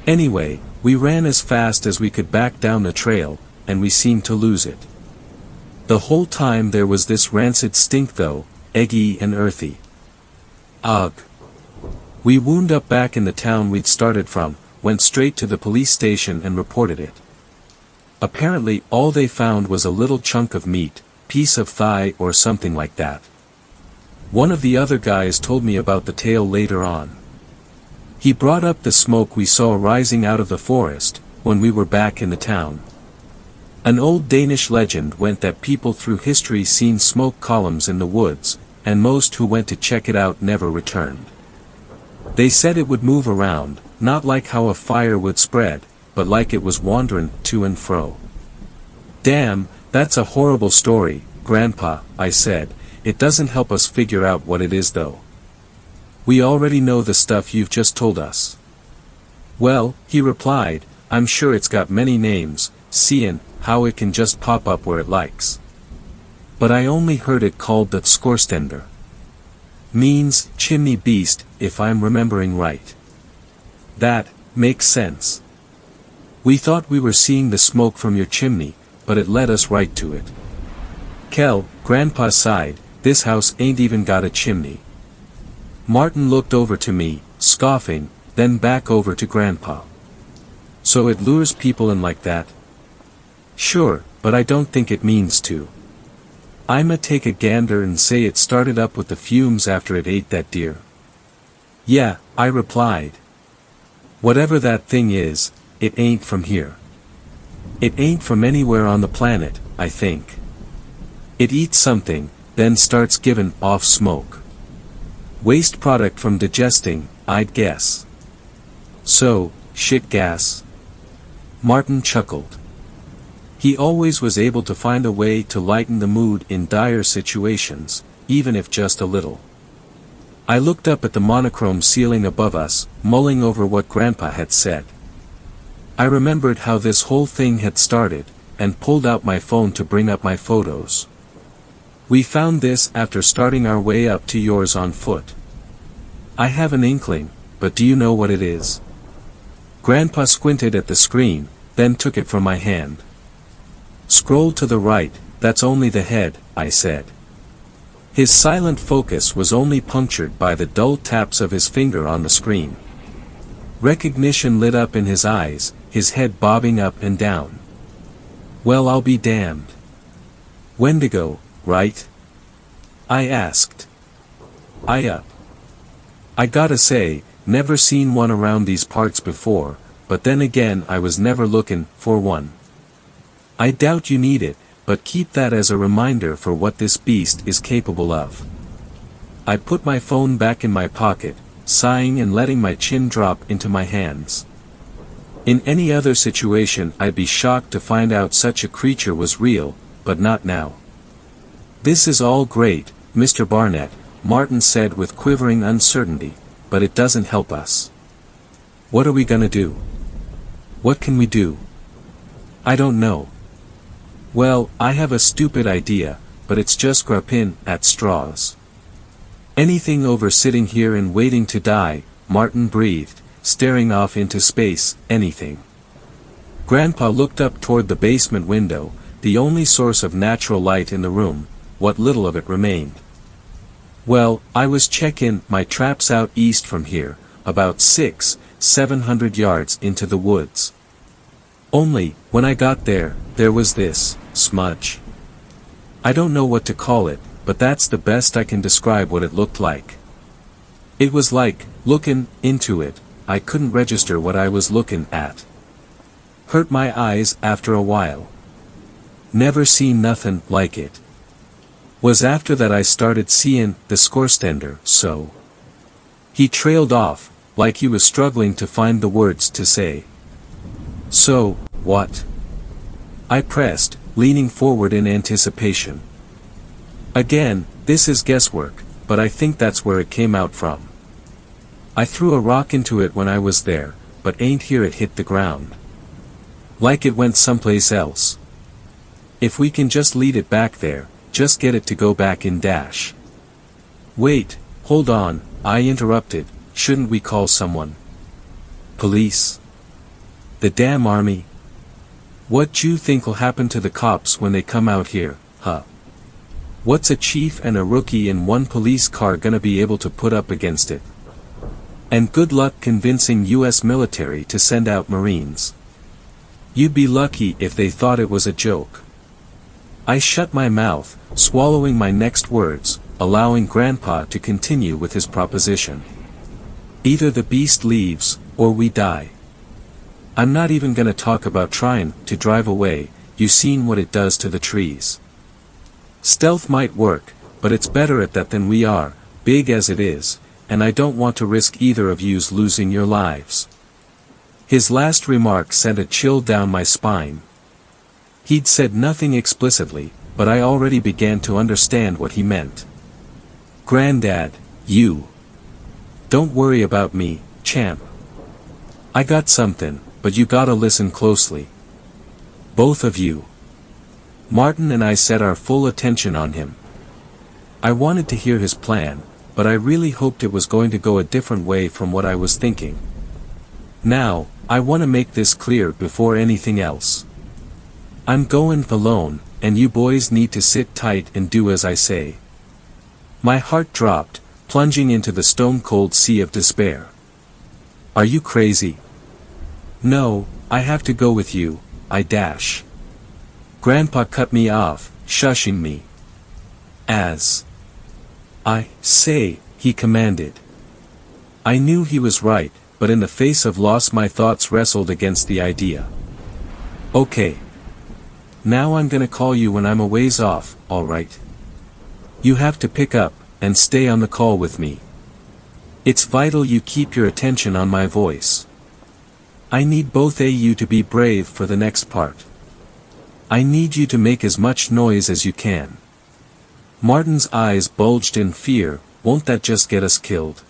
Anyway, we ran as fast as we could back down the trail, and we seemed to lose it. The whole time there was this rancid stink though, eggy and earthy. Ugh. We wound up back in the town we'd started from, went straight to the police station and reported it. Apparently all they found was a little chunk of meat, piece of thigh or something like that. One of the other guys told me about the tale later on. He brought up the smoke we saw rising out of the forest, when we were back in the town. An old Danish legend went that people through history seen smoke columns in the woods, and most who went to check it out never returned. They said it would move around, not like how a fire would spread, but like it was wandering to and fro. Damn, that's a horrible story, Grandpa, I said. It doesn't help us figure out what it is though. We already know the stuff you've just told us. Well, he replied, I'm sure it's got many names, seein' how it can just pop up where it likes. But I only heard it called the skorstender. Means chimney beast, if I'm remembering right. That makes sense. We thought we were seeing the smoke from your chimney, but it led us right to it. Kel, Grandpa sighed, this house ain't even got a chimney. Martin looked over to me, scoffing, then back over to Grandpa. So it lures people in like that? Sure, but I don't think it means to. I'ma take a gander and say it started up with the fumes after it ate that deer. Yeah, I replied. Whatever that thing is, it ain't from here. It ain't from anywhere on the planet, I think. It eats something, then starts giving off smoke. Waste product from digesting, I'd guess. So, shit gas? Martin chuckled. He always was able to find a way to lighten the mood in dire situations, even if just a little. I looked up at the monochrome ceiling above us, mulling over what Grandpa had said. I remembered how this whole thing had started, and pulled out my phone to bring up my photos. We found this after starting our way up to yours on foot. I have an inkling, but do you know what it is? Grandpa squinted at the screen, then took it from my hand. Scroll to the right, that's only the head, I said. His silent focus was only punctured by the dull taps of his finger on the screen. Recognition lit up in his eyes, his head bobbing up and down. Well, I'll be damned. Wendigo, right? I asked. I gotta say, never seen one around these parts before, but then again I was never looking for one. I doubt you need it, but keep that as a reminder for what this beast is capable of. I put my phone back in my pocket, sighing and letting my chin drop into my hands. In any other situation I'd be shocked to find out such a creature was real, but not now. This is all great, Mr. Barnett, Martin said with quivering uncertainty, but it doesn't help us. What are we gonna do? What can we do? I don't know. Well, I have a stupid idea, but it's just grappin' at straws. Anything over sitting here and waiting to die, Martin breathed, staring off into space, anything. Grandpa looked up toward the basement window, the only source of natural light in the room, what little of it remained. Well, I was checking my traps out east from here, about 700 yards into the woods. Only, when I got there, there was this smudge. I don't know what to call it, but that's the best I can describe what it looked like. It was like, looking into it, I couldn't register what I was looking at. Hurt my eyes after a while. Never seen nothing like it. Was after that I started seeing the scorestender, so. He trailed off, like he was struggling to find the words to say. So, what? I pressed, leaning forward in anticipation. Again, this is guesswork, but I think that's where it came out from. I threw a rock into it when I was there, but ain't hear it hit the ground. Like it went someplace else. If we can just lead it back there, just get it to go back in dash. Wait, hold on, I interrupted, shouldn't we call someone? Police? The damn army? What you think will happen to the cops when they come out here, huh? What's a chief and a rookie in one police car gonna be able to put up against it? And good luck convincing US military to send out Marines. You'd be lucky if they thought it was a joke. I shut my mouth, swallowing my next words, allowing Grandpa to continue with his proposition. Either the beast leaves, or we die. I'm not even gonna talk about trying to drive away, you seen what it does to the trees. Stealth might work, but it's better at that than we are, big as it is, and I don't want to risk either of yous losing your lives. His last remark sent a chill down my spine. He'd said nothing explicitly, but I already began to understand what he meant. Granddad, you. Don't worry about me, champ. I got something, but you gotta listen closely. Both of you. Martin and I set our full attention on him. I wanted to hear his plan, but I really hoped it was going to go a different way from what I was thinking. Now, I want to make this clear before anything else. I'm going alone, and you boys need to sit tight and do as I say. My heart dropped, plunging into the stone-cold sea of despair. Are you crazy? No, I have to go with you, I dash. Grandpa cut me off, shushing me. As I say, he commanded. I knew he was right, but in the face of loss my thoughts wrestled against the idea. Okay. Now I'm gonna call you when I'm a ways off, alright? You have to pick up, and stay on the call with me. It's vital you keep your attention on my voice. I need both of you to be brave for the next part. I need you to make as much noise as you can. Martin's eyes bulged in fear. Won't that just get us killed?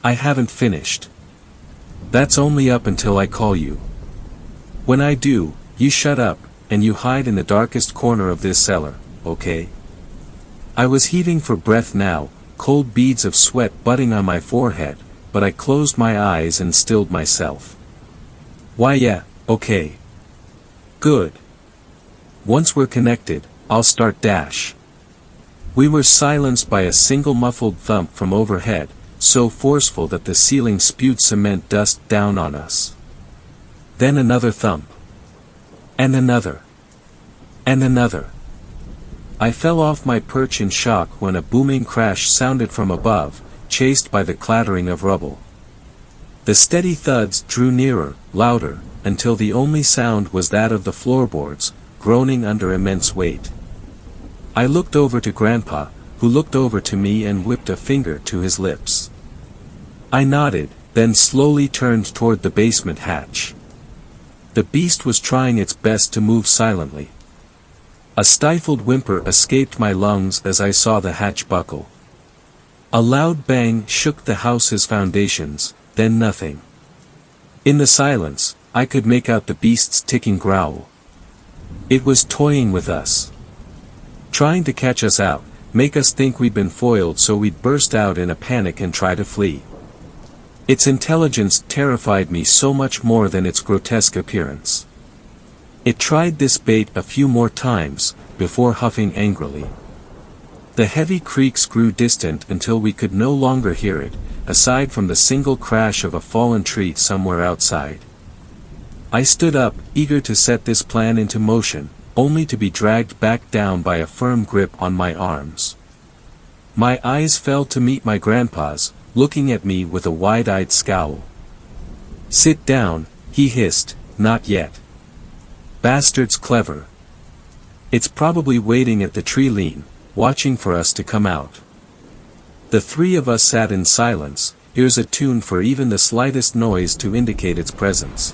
I haven't finished. That's only up until I call you. When I do, you shut up, and you hide in the darkest corner of this cellar, okay? I was heaving for breath now, cold beads of sweat budding on my forehead, but I closed my eyes and stilled myself. Why yeah, okay. Good. Once we're connected, I'll start dash. We were silenced by a single muffled thump from overhead, so forceful that the ceiling spewed cement dust down on us. Then another thump. And another. And another. I fell off my perch in shock when a booming crash sounded from above, chased by the clattering of rubble. The steady thuds drew nearer, louder, until the only sound was that of the floorboards, groaning under immense weight. I looked over to Grandpa, who looked over to me and whipped a finger to his lips. I nodded, then slowly turned toward the basement hatch. The beast was trying its best to move silently. A stifled whimper escaped my lungs as I saw the hatch buckle. A loud bang shook the house's foundations, then nothing. In the silence, I could make out the beast's ticking growl. It was toying with us. Trying to catch us out, make us think we'd been foiled so we'd burst out in a panic and try to flee. Its intelligence terrified me so much more than its grotesque appearance. It tried this bait a few more times, before huffing angrily. The heavy creaks grew distant until we could no longer hear it, aside from the single crash of a fallen tree somewhere outside. I stood up, eager to set this plan into motion, only to be dragged back down by a firm grip on my arms. My eyes fell to meet my grandpa's, looking at me with a wide-eyed scowl. "Sit down," he hissed, "not yet. Bastard's clever. It's probably waiting at the tree lean, watching for us to come out." The three of us sat in silence, ears attuned for even the slightest noise to indicate its presence.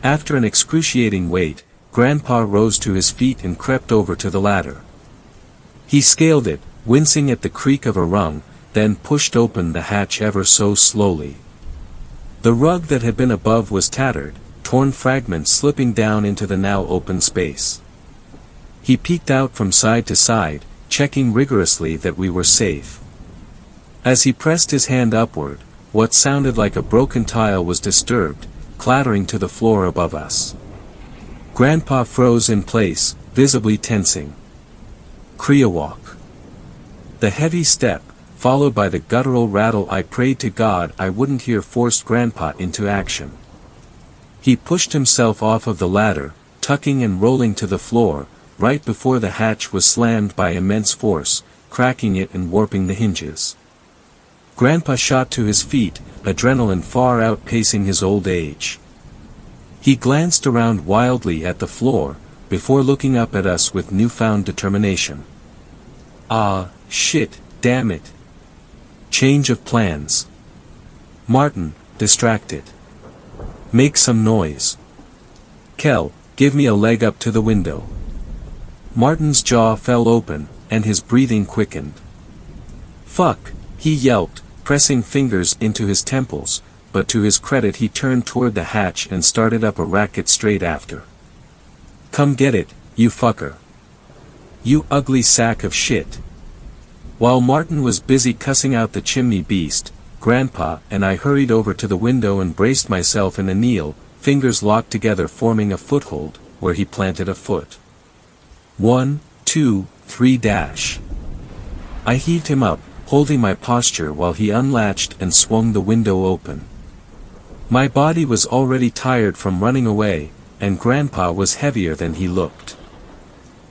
After an excruciating wait, Grandpa rose to his feet and crept over to the ladder. He scaled it, wincing at the creak of a rung, then pushed open the hatch ever so slowly. The rug that had been above was tattered, torn fragments slipping down into the now open space. He peeked out from side to side, checking rigorously that we were safe. As he pressed his hand upward, what sounded like a broken tile was disturbed, clattering to the floor above us. Grandpa froze in place, visibly tensing. Creowalk. The heavy step, followed by the guttural rattle. I prayed to God I wouldn't hear, forced Grandpa into action. He pushed himself off of the ladder, tucking and rolling to the floor, right before the hatch was slammed by immense force, cracking it and warping the hinges. Grandpa shot to his feet, adrenaline far outpacing his old age. He glanced around wildly at the floor, before looking up at us with newfound determination. "Ah, shit, damn it. Change of plans. Martin, distracted. Make some noise. Kel, give me a leg up to the window." Martin's jaw fell open, and his breathing quickened. "Fuck," he yelped, pressing fingers into his temples, but to his credit he turned toward the hatch and started up a racket straight after. "Come get it, you fucker. You ugly sack of shit." While Martin was busy cussing out the chimney beast, Grandpa and I hurried over to the window and braced myself in a kneel, fingers locked together forming a foothold, where he planted a foot. 1, 2, 3 dash. I heaved him up, holding my posture while he unlatched and swung the window open. My body was already tired from running away, and Grandpa was heavier than he looked.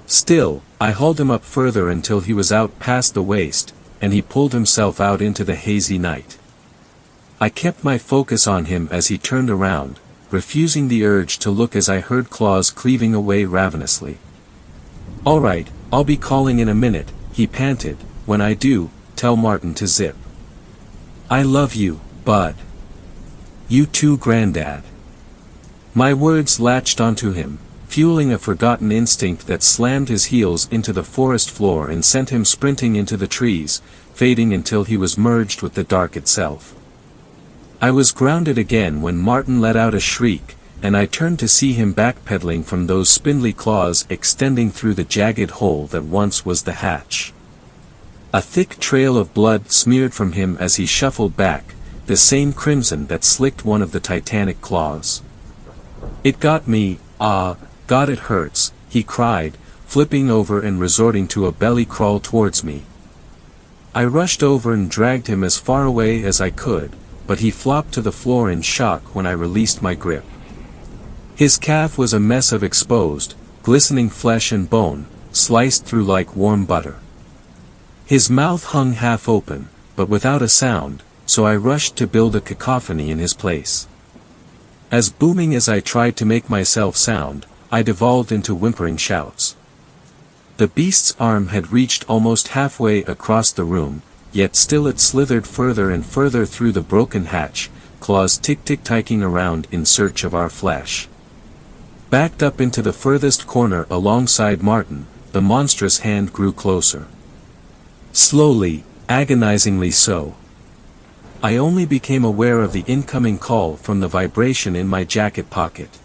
Still, I hauled him up further until he was out past the waist, and he pulled himself out into the hazy night. I kept my focus on him as he turned around, refusing the urge to look as I heard claws cleaving away ravenously. "All right, I'll be calling in a minute," he panted. "When I do, tell Martin to zip." "I love you, bud." "You too, Granddad." My words latched onto him, fueling a forgotten instinct that slammed his heels into the forest floor and sent him sprinting into the trees, fading until he was merged with the dark itself. I was grounded again when Martin let out a shriek, and I turned to see him backpedaling from those spindly claws extending through the jagged hole that once was the hatch. A thick trail of blood smeared from him as he shuffled back, the same crimson that slicked one of the titanic claws. "It got me, God it hurts," he cried, flipping over and resorting to a belly crawl towards me. I rushed over and dragged him as far away as I could, but he flopped to the floor in shock when I released my grip. His calf was a mess of exposed, glistening flesh and bone, sliced through like warm butter. His mouth hung half open, but without a sound, so I rushed to build a cacophony in his place. As booming as I tried to make myself sound, I devolved into whimpering shouts. The beast's arm had reached almost halfway across the room, yet still it slithered further and further through the broken hatch, claws tick-tick-ticking around in search of our flesh. Backed up into the furthest corner alongside Martin, the monstrous hand grew closer. Slowly, agonizingly so. I only became aware of the incoming call from the vibration in my jacket pocket.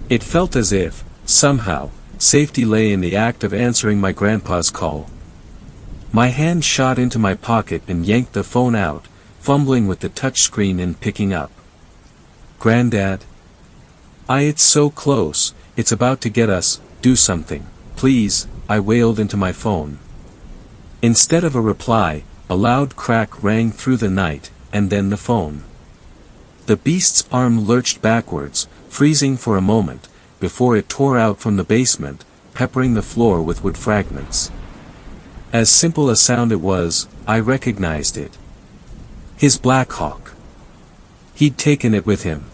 It felt as if, somehow, safety lay in the act of answering my grandpa's call. My hand shot into my pocket and yanked the phone out, fumbling with the touchscreen and picking up. "Granddad? It's so close, it's about to get us, do something, please," I wailed into my phone. Instead of a reply, a loud crack rang through the night, and then the phone. The beast's arm lurched backwards, freezing for a moment, before it tore out from the basement, peppering the floor with wood fragments. As simple a sound it was, I recognized it. His Black Hawk. He'd taken it with him.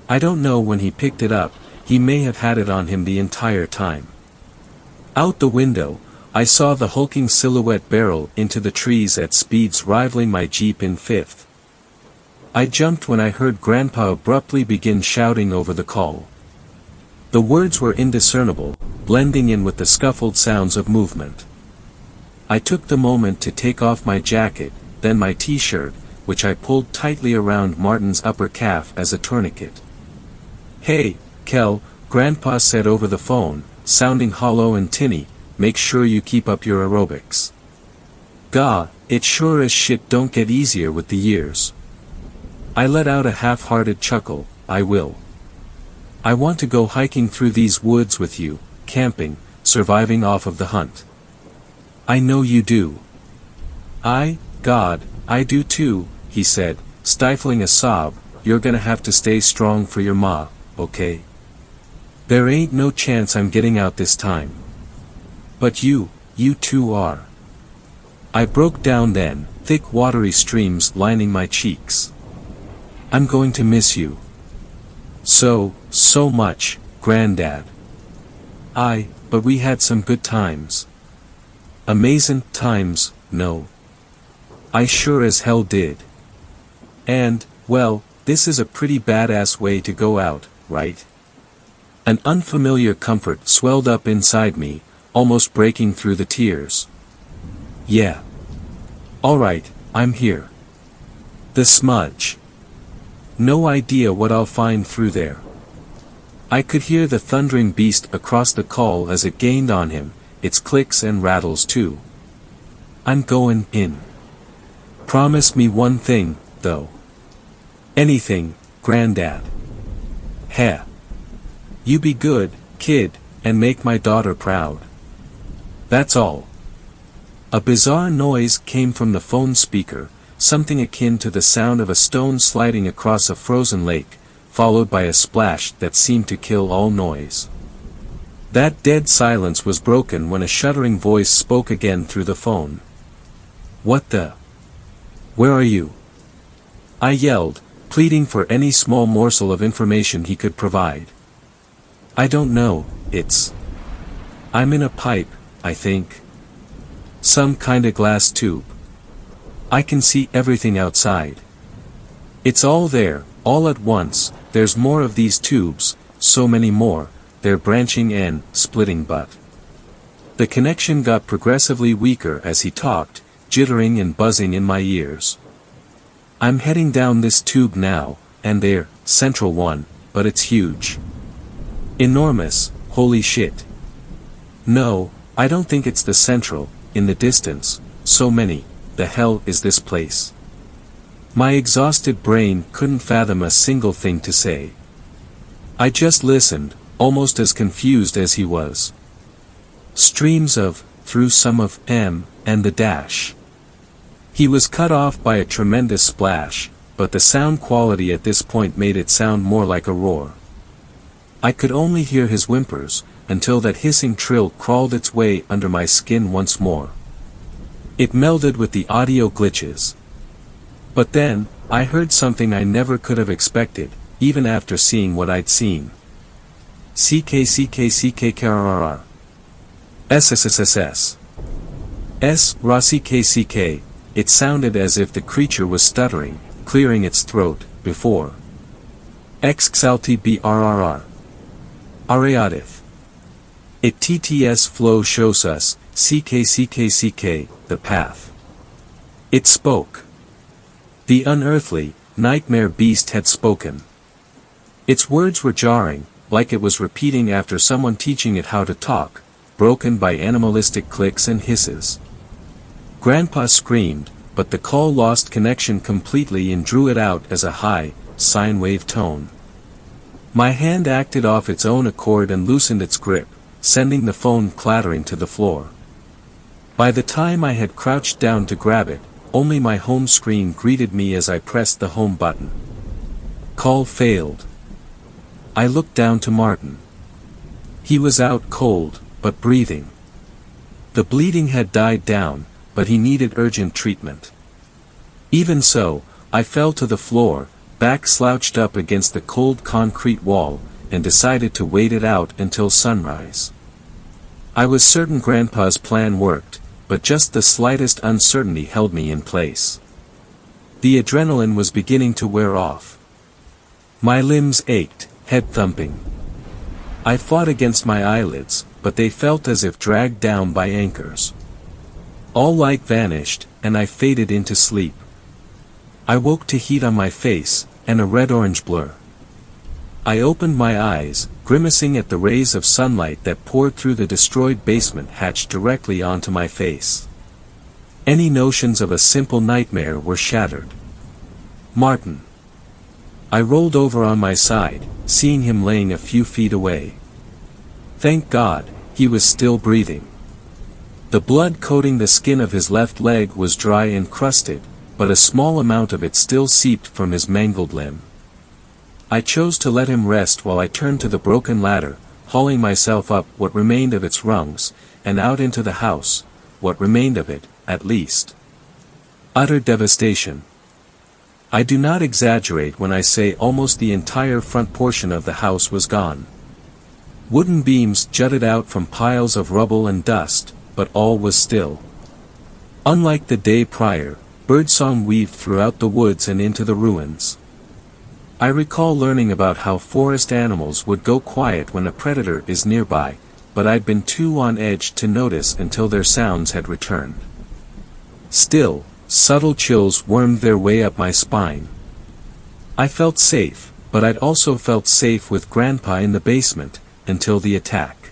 I don't know when he picked it up, he may have had it on him the entire time. Out the window, I saw the hulking silhouette barrel into the trees at speeds rivaling my Jeep in fifth. I jumped when I heard Grandpa abruptly begin shouting over the call. The words were indiscernible, blending in with the scuffled sounds of movement. I took the moment to take off my jacket, then my t-shirt, which I pulled tightly around Martin's upper calf as a tourniquet. "Hey, Kel," Grandpa said over the phone, sounding hollow and tinny, "make sure you keep up your aerobics. Gah, it sure as shit don't get easier with the years." I let out a half-hearted chuckle. "I will. I want to go hiking through these woods with you, camping, surviving off of the hunt." "I know you do." God, I do too," he said, stifling a sob. "You're gonna have to stay strong for your ma, okay? There ain't no chance I'm getting out this time. But you too are." I broke down then, thick watery streams lining my cheeks. "I'm going to miss you. So much, Granddad." But we had some good times." "Amazing times, no. I sure as hell did. And, well, this is a pretty badass way to go out, right?" An unfamiliar comfort swelled up inside me, almost breaking through the tears. "Yeah. Alright, I'm here." The smudge. No idea what I'll find through there. I could hear the thundering beast across the call as it gained on him, its clicks and rattles too. "I'm going in. Promise me one thing, though." "Anything, Granddad." "Heh. You be good, kid, and make my daughter proud. That's all." A bizarre noise came from the phone speaker, something akin to the sound of a stone sliding across a frozen lake, followed by a splash that seemed to kill all noise. That dead silence was broken when a shuddering voice spoke again through the phone. "What the? Where are you?" I yelled, pleading for any small morsel of information he could provide. "I don't know, I'm in a pipe, I think. Some kinda glass tube. I can see everything outside. It's all there, all at once, there's more of these tubes, so many more, their branching end, splitting but. The connection got progressively weaker as he talked, jittering and buzzing in my ears. I'm heading down this tube now, and there, central one, but it's huge. Enormous, holy shit. No, I don't think it's the central, in the distance, so many, the hell is this place? My exhausted brain couldn't fathom a single thing to say. I just listened, almost as confused as he was. Streams of, through some of, and the dash. He was cut off by a tremendous splash, but the sound quality at this point made it sound more like a roar. I could only hear his whimpers, until that hissing trill crawled its way under my skin once more. It melded with the audio glitches. But then, I heard something I never could have expected, even after seeing what I'd seen. CKCKCKKRRR. SSSSS. S. Ra CKCK. It sounded as if the creature was stuttering, clearing its throat, before. XXLT BRRR. Ariatif. It TTS flow shows us, CKCKCK, the path. It spoke. The unearthly, nightmare beast had spoken. Its words were jarring, like it was repeating after someone teaching it how to talk, broken by animalistic clicks and hisses. Grandpa screamed, but the call lost connection completely and drew it out as a high, sine wave tone. My hand acted off its own accord and loosened its grip, sending the phone clattering to the floor. By the time I had crouched down to grab it, only my home screen greeted me as I pressed the home button. Call failed. I looked down to Martin. He was out cold, but breathing. The bleeding had died down, but he needed urgent treatment. Even so, I fell to the floor, back slouched up against the cold concrete wall, and decided to wait it out until sunrise. I was certain Grandpa's plan worked, but just the slightest uncertainty held me in place. The adrenaline was beginning to wear off. My limbs ached, head thumping. I fought against my eyelids, but they felt as if dragged down by anchors. All light vanished, and I faded into sleep. I woke to heat on my face, and a red-orange blur. I opened my eyes, grimacing at the rays of sunlight that poured through the destroyed basement hatch directly onto my face. Any notions of a simple nightmare were shattered. Martin. I rolled over on my side, seeing him laying a few feet away. Thank God, he was still breathing. The blood coating the skin of his left leg was dry and crusted, but a small amount of it still seeped from his mangled limb. I chose to let him rest while I turned to the broken ladder, hauling myself up what remained of its rungs, and out into the house, what remained of it, at least. Utter devastation. I do not exaggerate when I say almost the entire front portion of the house was gone. Wooden beams jutted out from piles of rubble and dust, but all was still. Unlike the day prior, birdsong weaved throughout the woods and into the ruins. I recall learning about how forest animals would go quiet when a predator is nearby, but I'd been too on edge to notice until their sounds had returned. Still, subtle chills wormed their way up my spine. I felt safe, but I'd also felt safe with Grandpa in the basement, until the attack.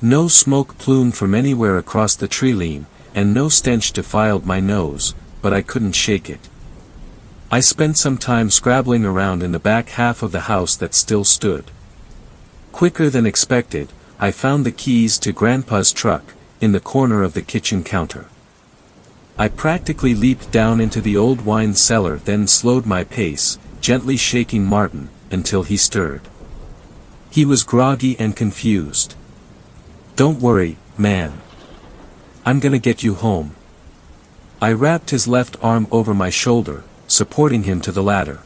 No smoke plumed from anywhere across the tree-line, and no stench defiled my nose, but I couldn't shake it. I spent some time scrabbling around in the back half of the house that still stood. Quicker than expected, I found the keys to Grandpa's truck, in the corner of the kitchen counter. I practically leaped down into the old wine cellar, then slowed my pace, gently shaking Martin, until he stirred. He was groggy and confused. Don't worry, man. I'm gonna get you home. I wrapped his left arm over my shoulder, supporting him to the ladder.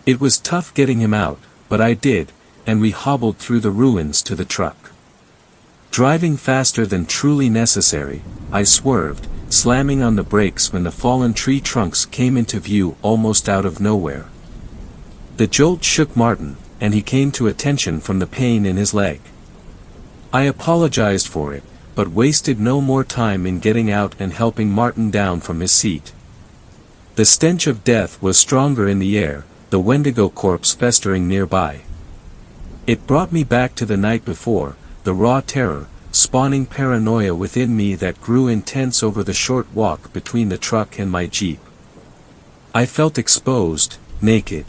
It was tough getting him out, but I did, and we hobbled through the ruins to the truck. Driving faster than truly necessary, I swerved, slamming on the brakes when the fallen tree trunks came into view almost out of nowhere. The jolt shook Martin, and he came to attention from the pain in his leg. I apologized for it, but wasted no more time in getting out and helping Martin down from his seat. The stench of death was stronger in the air, the Wendigo corpse festering nearby. It brought me back to the night before, the raw terror, spawning paranoia within me that grew intense over the short walk between the truck and my Jeep. I felt exposed, naked.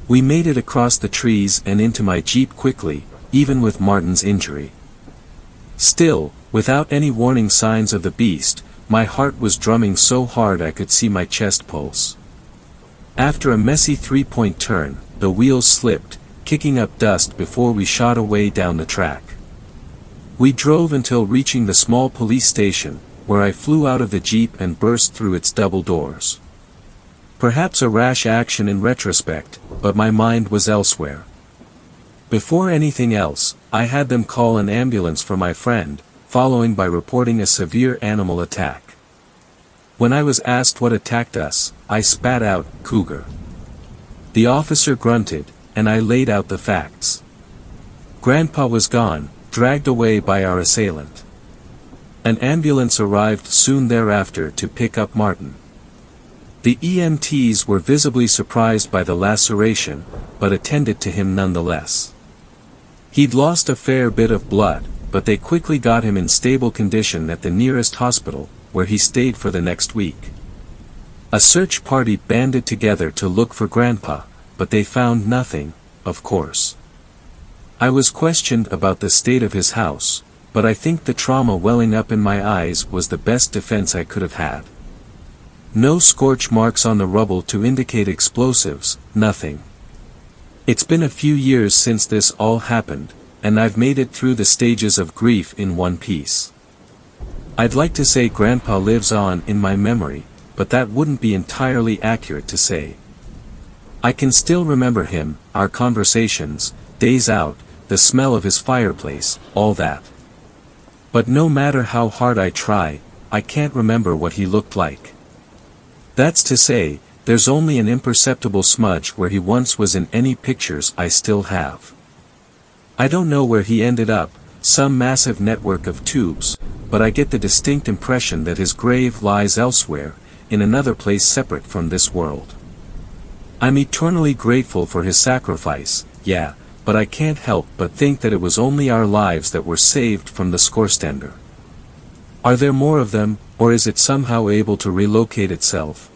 We made it across the trees and into my Jeep quickly, even with Martin's injury. Still, without any warning signs of the beast, my heart was drumming so hard I could see my chest pulse. After a messy three-point turn, the wheels slipped, kicking up dust before we shot away down the track. We drove until reaching the small police station, where I flew out of the Jeep and burst through its double doors. Perhaps a rash action in retrospect, but my mind was elsewhere. Before anything else, I had them call an ambulance for my friend, following by reporting a severe animal attack. When I was asked what attacked us, I spat out, "Cougar." The officer grunted, and I laid out the facts. Grandpa was gone, dragged away by our assailant. An ambulance arrived soon thereafter to pick up Martin. The EMTs were visibly surprised by the laceration, but attended to him nonetheless. He'd lost a fair bit of blood, but they quickly got him in stable condition at the nearest hospital, where he stayed for the next week. A search party banded together to look for Grandpa, but they found nothing, of course. I was questioned about the state of his house, but I think the trauma welling up in my eyes was the best defense I could have had. No scorch marks on the rubble to indicate explosives, nothing. It's been a few years since this all happened, and I've made it through the stages of grief in one piece. I'd like to say Grandpa lives on in my memory, but that wouldn't be entirely accurate to say. I can still remember him, our conversations, days out, the smell of his fireplace, all that. But no matter how hard I try, I can't remember what he looked like. That's to say, there's only an imperceptible smudge where he once was in any pictures I still have. I don't know where he ended up, some massive network of tubes, but I get the distinct impression that his grave lies elsewhere, in another place separate from this world. I'm eternally grateful for his sacrifice, yeah, but I can't help but think that it was only our lives that were saved from the scorestender. Are there more of them, or is it somehow able to relocate itself?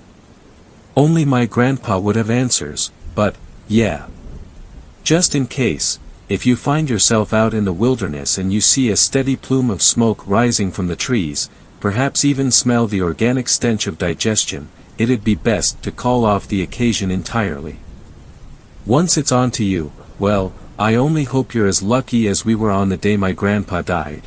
Only my grandpa would have answers, but, yeah. Just in case, if you find yourself out in the wilderness and you see a steady plume of smoke rising from the trees, perhaps even smell the organic stench of digestion, it'd be best to call off the occasion entirely. Once it's on to you, well, I only hope you're as lucky as we were on the day my grandpa died.